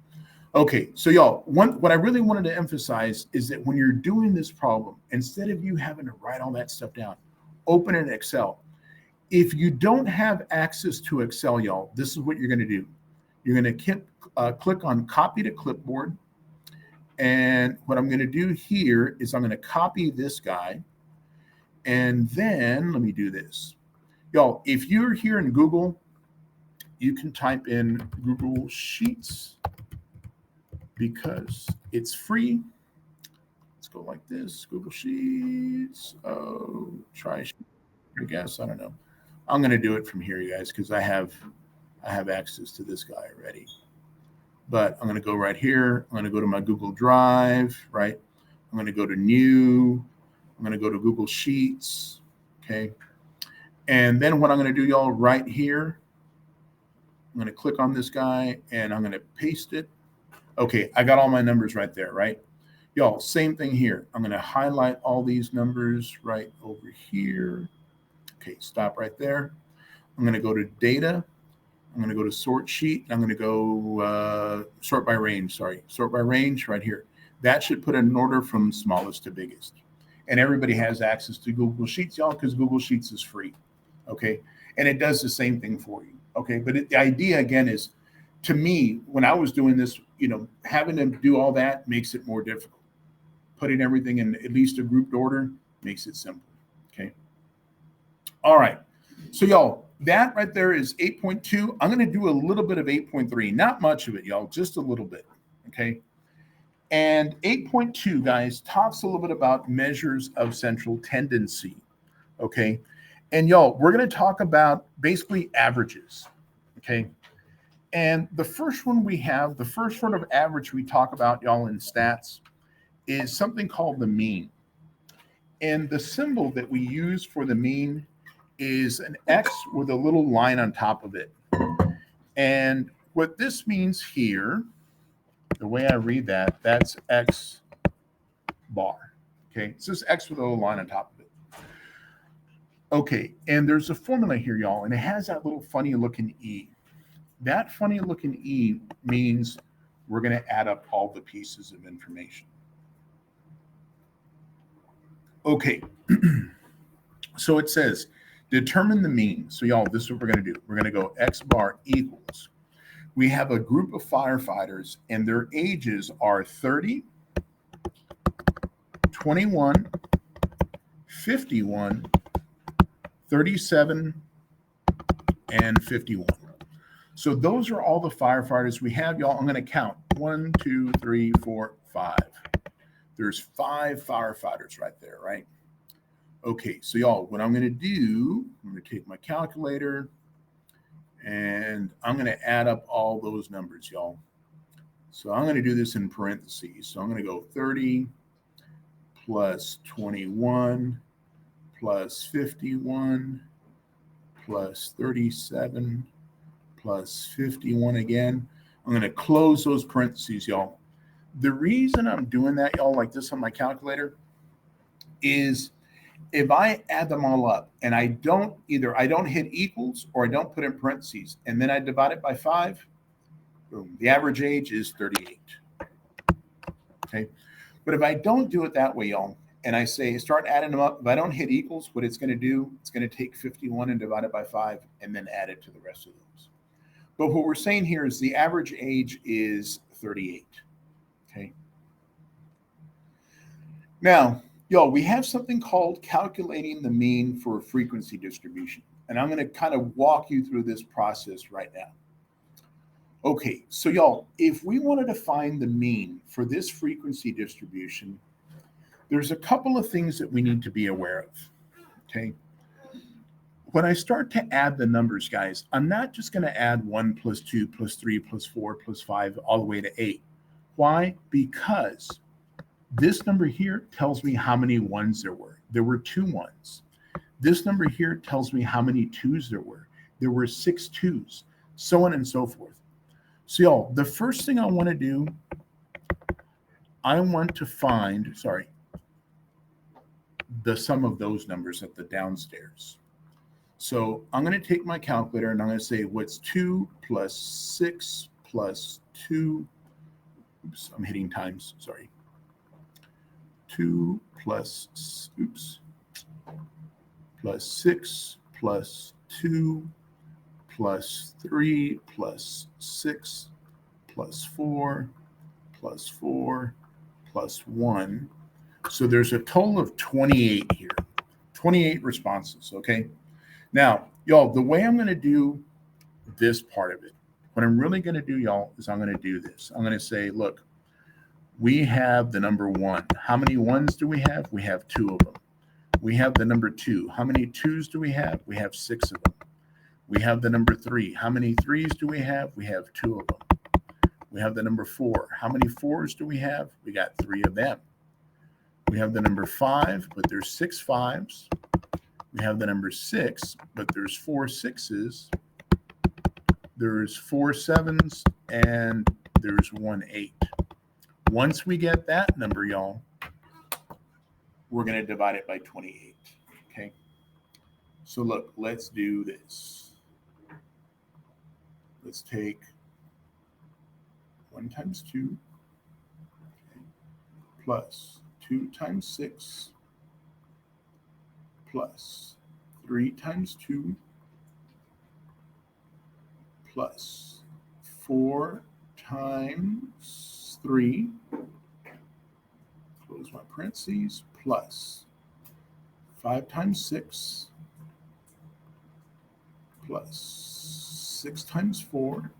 [SPEAKER 1] Okay, so y'all, what I really wanted to emphasize is that when you're doing this problem, instead of you having to write all that stuff down, open it in Excel. If you don't have access to Excel, y'all, this is what you're going to do. You're going to click on copy to clipboard. And what I'm going to do here is I'm going to copy this guy. And then let me do this. Y'all, if you're here in Google, you can type in Google Sheets because it's free. Let's go like this, Google Sheets. Oh, try, I guess, I don't know. I'm going to do it from here, you guys, because I have access to this guy already. But I'm going to go right here. I'm going to go to my Google Drive, right? I'm going to go to New. I'm going to go to Google Sheets, okay? And then what I'm going to do, y'all, right here, I'm going to click on this guy, and I'm going to paste it. Okay, I got all my numbers right there, right? Y'all, same thing here. I'm going to highlight all these numbers right over here. Okay, stop right there. I'm going to go to Data. I'm going to go to Sort Sheet. I'm going to go Sort by Range, Sort by Range right here. That should put it in order from smallest to biggest. And everybody has access to Google Sheets, y'all, because Google Sheets is free, okay? And it does the same thing for you, okay? But the idea, again, is, to me, when I was doing this, having to do all that makes it more difficult. Putting everything in at least a grouped order makes it simple, okay? All right. So, y'all, that right there is 8.2. I'm going to do a little bit of 8.3. Not much of it, y'all, just a little bit, okay? And 8.2, guys, talks a little bit about measures of central tendency, okay? And, y'all, we're going to talk about basically averages, okay? And the first one we have, the first sort of average we talk about, y'all, in stats is something called the mean. And the symbol that we use for the mean is an X with a little line on top of it. And what this means here, the way I read that, that's X bar. Okay, it's just X with a little line on top of it. Okay, and there's a formula here, y'all, and it has that little funny looking E. That funny looking E means we're going to add up all the pieces of information. Okay, so it says, determine the mean. So y'all, this is what we're going to do. We're going to go X bar equals. We have a group of firefighters and their ages are 30, 21, 51, 37, and 51. So those are all the firefighters we have, y'all. I'm going to count 1, 2, 3, 4, 5. There's 5 firefighters right there, right? Okay, so y'all, what I'm going to do, I'm going to take my calculator and I'm going to add up all those numbers, y'all. So I'm going to do this in parentheses. So I'm going to go 30 plus 21 plus 51 plus 37 plus 51 again. I'm going to close those parentheses, y'all. The reason I'm doing that, y'all, like this on my calculator is if I add them all up and I don't hit equals or I don't put in parentheses and then I divide it by 5, boom, the average age is 38. Okay. But if I don't do it that way, y'all, and I say start adding them up, if I don't hit equals, what it's going to do, it's going to take 51 and divide it by 5 and then add it to the rest of those. But what we're saying here is the average age is 38. Okay. Now, y'all, we have something called calculating the mean for a frequency distribution. And I'm going to kind of walk you through this process right now. Okay, so y'all, if we wanted to find the mean for this frequency distribution, there's a couple of things that we need to be aware of. Okay. When I start to add the numbers, guys, I'm not just going to add 1 plus 2 plus 3 plus 4 plus 5 all the way to 8. Why? Because this number here tells me how many ones there were. There were 2 ones. This number here tells me how many 2s there were. There were 6 2s, so on and so forth. So y'all, the first thing I want to do, I want to find, the sum of those numbers at the downstairs. So I'm going to take my calculator and I'm going to say what's 2 plus 6 plus 2. Oops, I'm hitting times, sorry. 2 plus, plus 6 plus 2 plus 3 plus 6 plus 4 plus 4 plus 1. So there's a total of 28 here, 28 responses, okay? Now, y'all, the way I'm going to do this part of it, what I'm really going to do, y'all, is I'm going to do this. I'm going to say, look, we have the number 1. How many 1s do we have? We have 2 of them. We have the number 2. How many 2s do we have? We have 6 of them. We have the number 3. How many 3s do we have? We have 2 of them. We have the number 4. How many 4s do we have? We got 3 of them. We have the number 5, but there's 6 5s. We have the number 6, but there's 4 6s. There's 4 7s, and there's 1 8. Once we get that number, y'all, we're going to divide it by 28. Okay. So look, let's do this. Let's take 1 times 2 plus 2 times 6 plus 3 times 2 plus 4 times 3, close my parentheses, plus 5 times 6 plus 6 times 4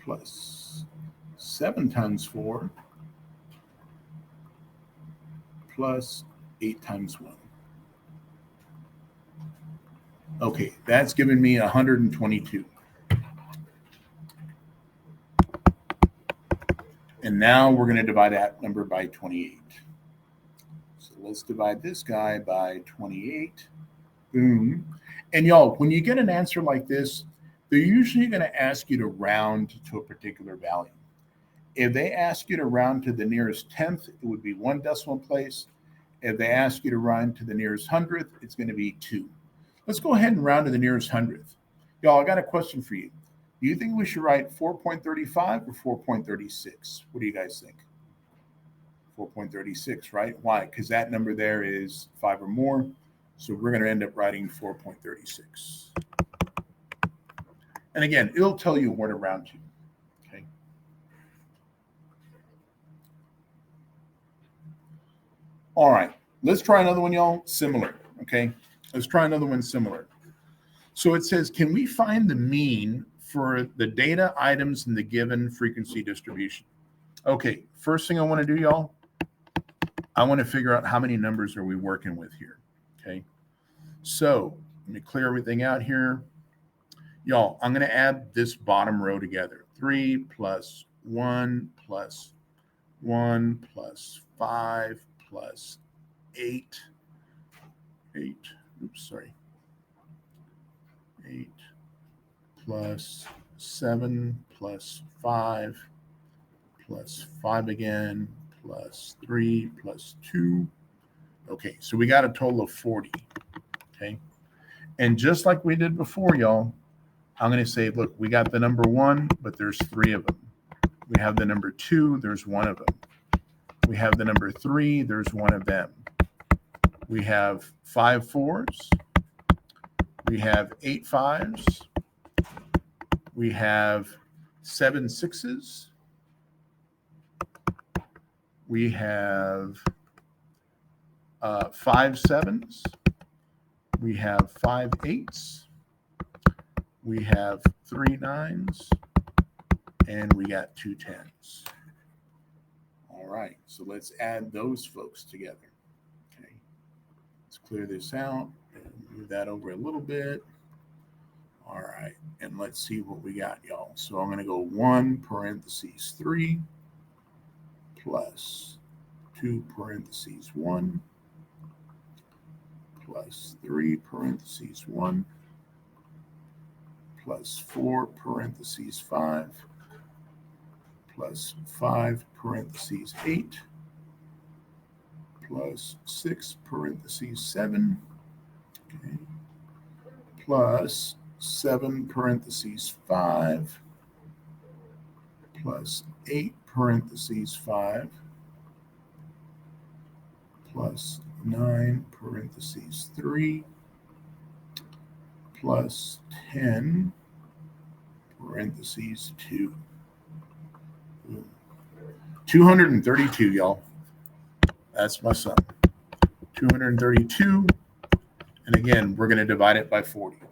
[SPEAKER 1] plus 7 times 4 plus 8 times 1. Okay, that's given me 122. And now we're going to divide that number by 28. So let's divide this guy by 28. Boom. And y'all, when you get an answer like this, they're usually going to ask you to round to a particular value. If they ask you to round to the nearest 10th, it would be 1 decimal place. If they ask you to round to the nearest 100th, it's going to be 2. Let's go ahead and round to the nearest 100th. Y'all, I got a question for you. Do you think we should write 4.35 or 4.36? What do you guys think? 4.36, right? Why? Because that number there is 5 or more. So we're going to end up writing 4.36. And again, it'll tell you where to round to. Okay. All right. Let's try another one, y'all. Similar. Okay. Let's try another one similar. So it says, can we find the mean for the data items in the given frequency distribution? Okay, first thing I want to do, y'all, I want to figure out how many numbers are we working with here. Okay, so let me clear everything out here. Y'all, I'm going to add this bottom row together. 3 plus 1 plus 1 plus 5 plus 8. 8 plus 7 plus 5 plus 5 again plus 3 plus 2. Okay, so we got a total of 40. Okay, and just like we did before, y'all, I'm going to say, look, we got the number 1, but there's 3 of them. We have the number 2, there's 1 of them. We have the number 3, there's 1 of them. We have 5 4s. We have 8 5s. We have 7 6s. We have 5 7s. We have 5 8s. We have 3 9s. And we got 2 10s. All right, so let's add those folks together. Okay, let's clear this out and move that over a little bit. All right, and let's see what we got, y'all. So I'm going to go 1 parentheses 3 plus 2 parentheses 1 plus 3 parentheses 1 plus 4 parentheses 5 plus 5 parentheses 8 plus 6 parentheses 7, okay, plus 7 parentheses 5 plus 8 parentheses 5 plus 9 parentheses 3 plus 10 parentheses 2. 232, y'all. That's my sum. 232. And again, we're going to divide it by 40. Okay.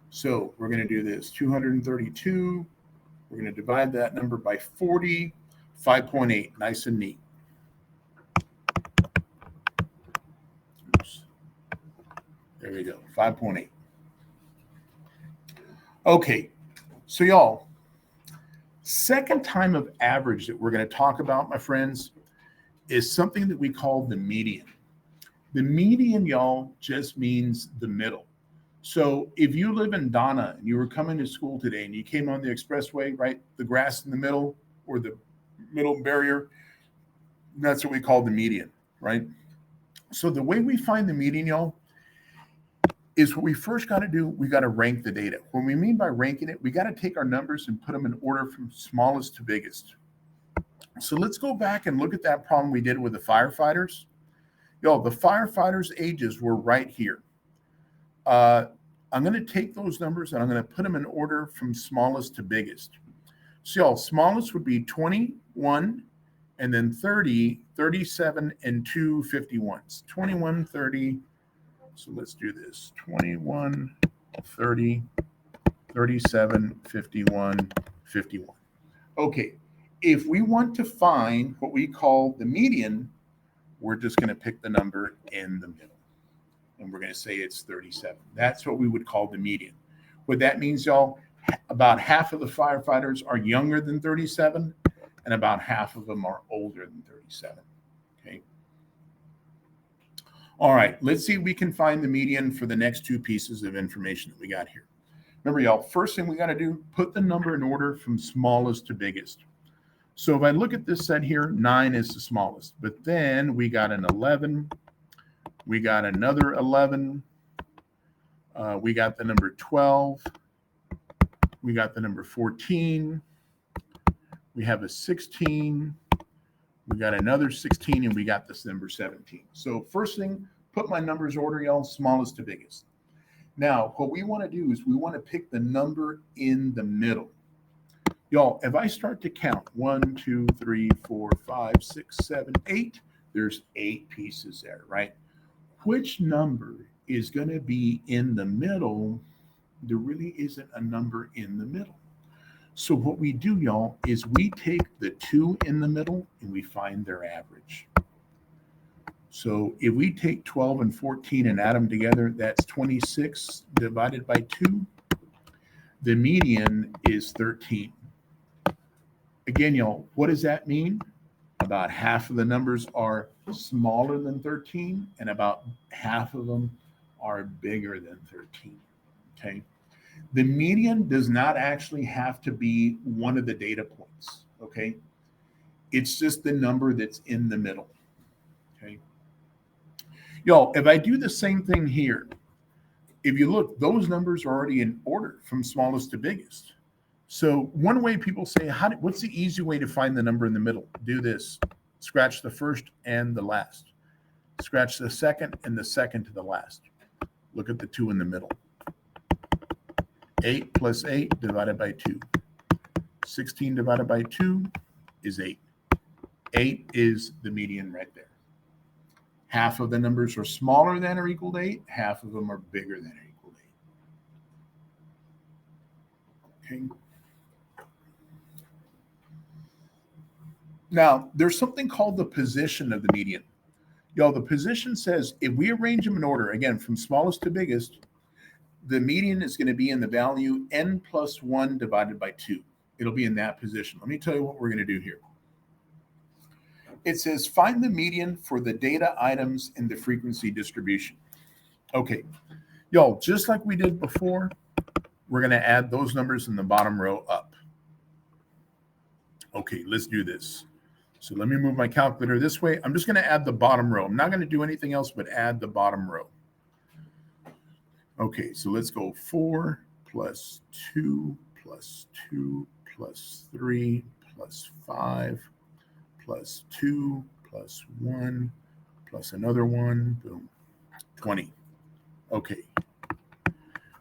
[SPEAKER 1] So we're going to do this. 232. We're going to divide that number by 40. 5.8. Nice and neat. Oops. There we go. 5.8. Okay. So y'all, second time of average that we're going to talk about, my friends, is something that we call the median. The median, y'all, just means the middle. So if you live in Donna and you were coming to school today and you came on the expressway, right, the grass in the middle or the middle barrier, that's what we call the median, right? So the way we find the median, y'all, is what we first got to do. We got to rank the data. What we mean by ranking it, we got to take our numbers and put them in order from smallest to biggest. So let's go back and look at that problem we did with the firefighters. Y'all, the firefighters' ages were right here. I'm going to take those numbers and I'm going to put them in order from smallest to biggest. So y'all, smallest would be 21, and then 30, 37, and 2 51s. 21, 30. So let's do this. 21, 30, 37, 51, 51. Okay, if we want to find what we call the median, we're just going to pick the number in the middle. And we're going to say it's 37. That's what we would call the median. What that means, y'all, about half of the firefighters are younger than 37, and about half of them are older than 37. Okay. All right, let's see if we can find the median for the next two pieces of information that we got here. Remember, y'all, first thing we got to do, put the number in order from smallest to biggest. So if I look at this set here, 9 is the smallest, but then we got an 11, we got another 11, we got the number 12, we got the number 14, we have a 16, we got another 16, and we got this number 17. So first thing, put my numbers order, y'all, smallest to biggest. Now, what we want to do is we want to pick the number in the middle. Y'all, if I start to count 1, 2, 3, 4, 5, 6, 7, 8, there's 8 pieces there, right? Which number is going to be in the middle, there really isn't a number in the middle. So what we do, y'all, is we take the 2 in the middle and we find their average. So if we take 12 and 14 and add them together, that's 26 divided by 2. The median is 13. Again, y'all, what does that mean? About half of the numbers are smaller than 13, and about half of them are bigger than 13. Okay. The median does not actually have to be one of the data points. Okay. It's just the number that's in the middle. Okay. Y'all, if I do the same thing here, if you look, those numbers are already in order from smallest to biggest. So one way people say, what's the easy way to find the number in the middle? Do this. Scratch the first and the last. Scratch the second and the second to the last. Look at the 2 in the middle. 8 plus 8 divided by 2. 16 divided by 2 is 8. 8 is the median right there. Half of the numbers are smaller than or equal to 8. Half of them are bigger than or equal to 8. Okay. Now, there's something called the position of the median. Y'all, the position says if we arrange them in order, again, from smallest to biggest, the median is going to be in the value n plus 1 divided by 2. It'll be in that position. Let me tell you what we're going to do here. It says find the median for the data items in the frequency distribution. Okay, y'all, just like we did before, we're going to add those numbers in the bottom row up. Okay, let's do this. So let me move my calculator this way. I'm just going to add the bottom row. I'm not going to do anything else but add the bottom row. Okay, so let's go 4 plus 2 plus 2 plus 3 plus 5 plus 2 plus 1 plus another 1. Boom. 20. Okay.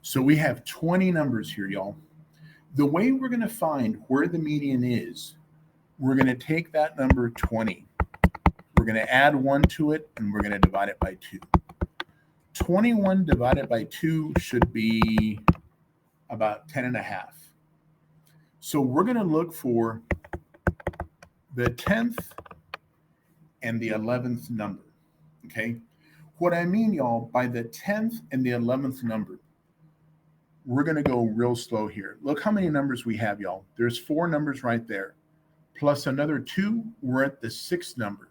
[SPEAKER 1] So we have 20 numbers here, y'all. The way we're going to find where the median is, we're going to take that number 20. We're going to add 1 to it, and we're going to divide it by 2. 21 divided by 2 should be about 10 and a half. So we're going to look for the 10th and the 11th number. Okay. What I mean, y'all, by the 10th and the 11th number, we're going to go real slow here. Look how many numbers we have, y'all. There's 4 numbers right there. Plus another 2, we're at the 6th number.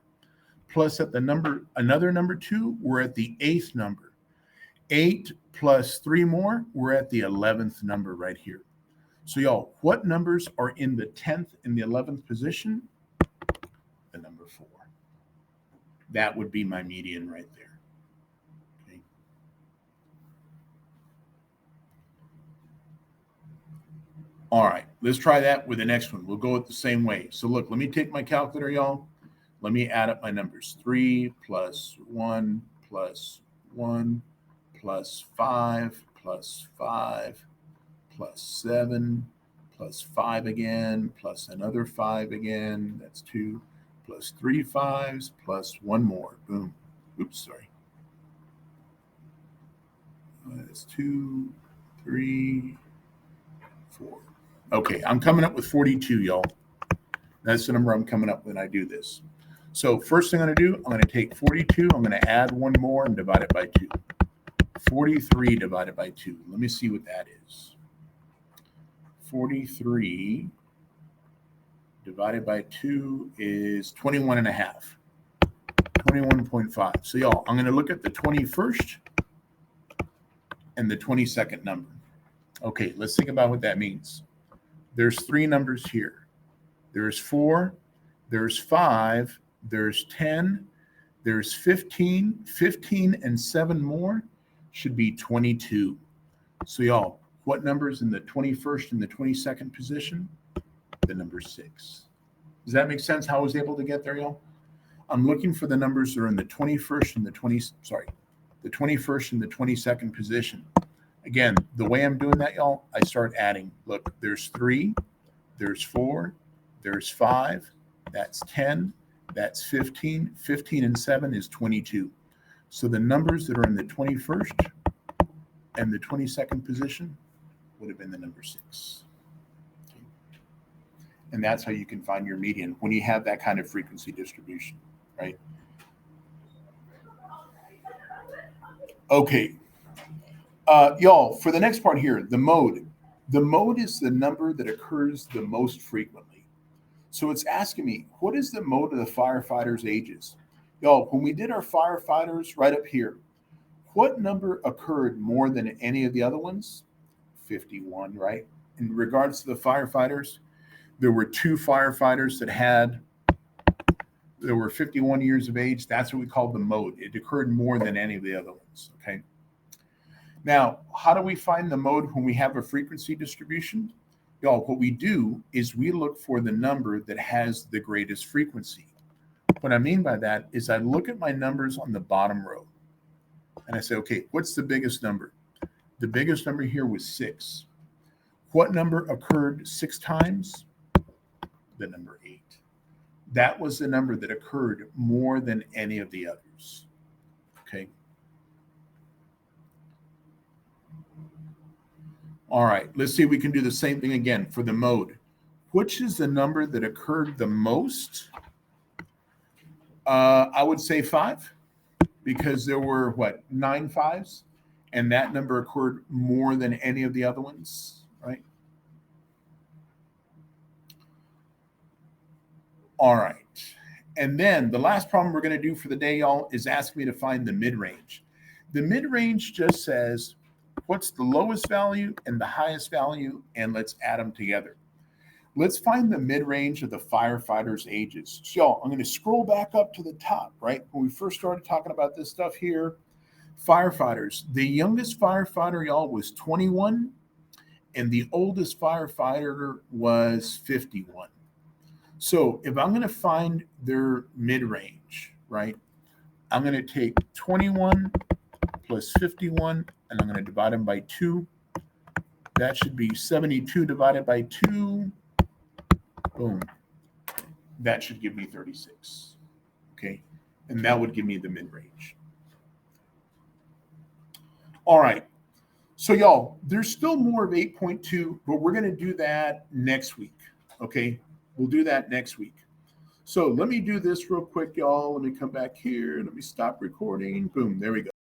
[SPEAKER 1] Plus at the number, another number 2, we're at the 8th number. 8 plus 3 more, we're at the 11th number right here. So y'all, what numbers are in the 10th and the 11th position? The number 4. That would be my median right there. Okay. All right, let's try that with the next one. We'll go it the same way. So look, let me take my calculator, y'all. Let me add up my numbers. 3 plus 1 plus 1 plus 5 plus 5 plus 7 plus 5 again plus another 5 again. That's 2 plus 3 5s plus 1 more. Boom. Oops, sorry. That's 2, 3, 4. Okay, I'm coming up with 42, y'all. That's the number I'm coming up with when I do this. So first thing I'm going to do, I'm going to take 42. I'm going to add 1 more and divide it by 2. 43 divided by 2. Let me see what that is. 43 divided by 2 is 21 and a half. 21.5. So y'all, I'm going to look at the 21st and the 22nd number. Okay, let's think about what that means. There's 3 numbers here. There's 4, there's 5, there's 10, there's 15. 15 and 7 more should be 22. So y'all, what number is in the 21st and the 22nd position? The number 6. Does that make sense how I was able to get there, y'all? I'm looking for the numbers that are in the 21st and the 21st and the 22nd position. Again, the way I'm doing that, y'all, I start adding. Look, there's 3, there's 4, there's 5, that's 10, that's 15. 15 and 7 is 22. So the numbers that are in the 21st and the 22nd position would have been the number 6. Okay. And that's how you can find your median when you have that kind of frequency distribution, right? Okay. Y'all, for the next part here, the mode. The mode is the number that occurs the most frequently. So it's asking me, what is the mode of the firefighters' ages? Y'all, when we did our firefighters right up here, what number occurred more than any of the other ones? 51, right? In regards to the firefighters, there were 2 firefighters there were 51 years of age. That's what we call the mode. It occurred more than any of the other ones, okay? Now, how do we find the mode when we have a frequency distribution? Y'all, what we do is we look for the number that has the greatest frequency. What I mean by that is I look at my numbers on the bottom row and I say, okay, what's the biggest number? The biggest number here was 6. What number occurred 6 times? The number 8. That was the number that occurred more than any of the others. Okay. All right, let's see if we can do the same thing again for the mode. Which is the number that occurred the most? I would say 5, because there were, 9 5s? And that number occurred more than any of the other ones, right? All right. And then the last problem we're going to do for the day, y'all, is ask me to find the mid-range. The mid-range just says, what's the lowest value and the highest value, and let's add them together. Let's find the mid-range of the firefighters' ages. So, y'all, I'm going to scroll back up to the top, right? When we first started talking about this stuff here, firefighters, the youngest firefighter, y'all, was 21, and the oldest firefighter was 51. So if I'm going to find their mid-range, right, I'm going to take 21 plus 51, and I'm going to divide them by 2. That should be 72 divided by 2. Boom. That should give me 36. Okay. And that would give me the mid-range. All right. So, y'all, there's still more of 8.2, but we're going to do that next week. Okay. We'll do that next week. So let me do this real quick, y'all. Let me come back here. Let me stop recording. Boom. There we go.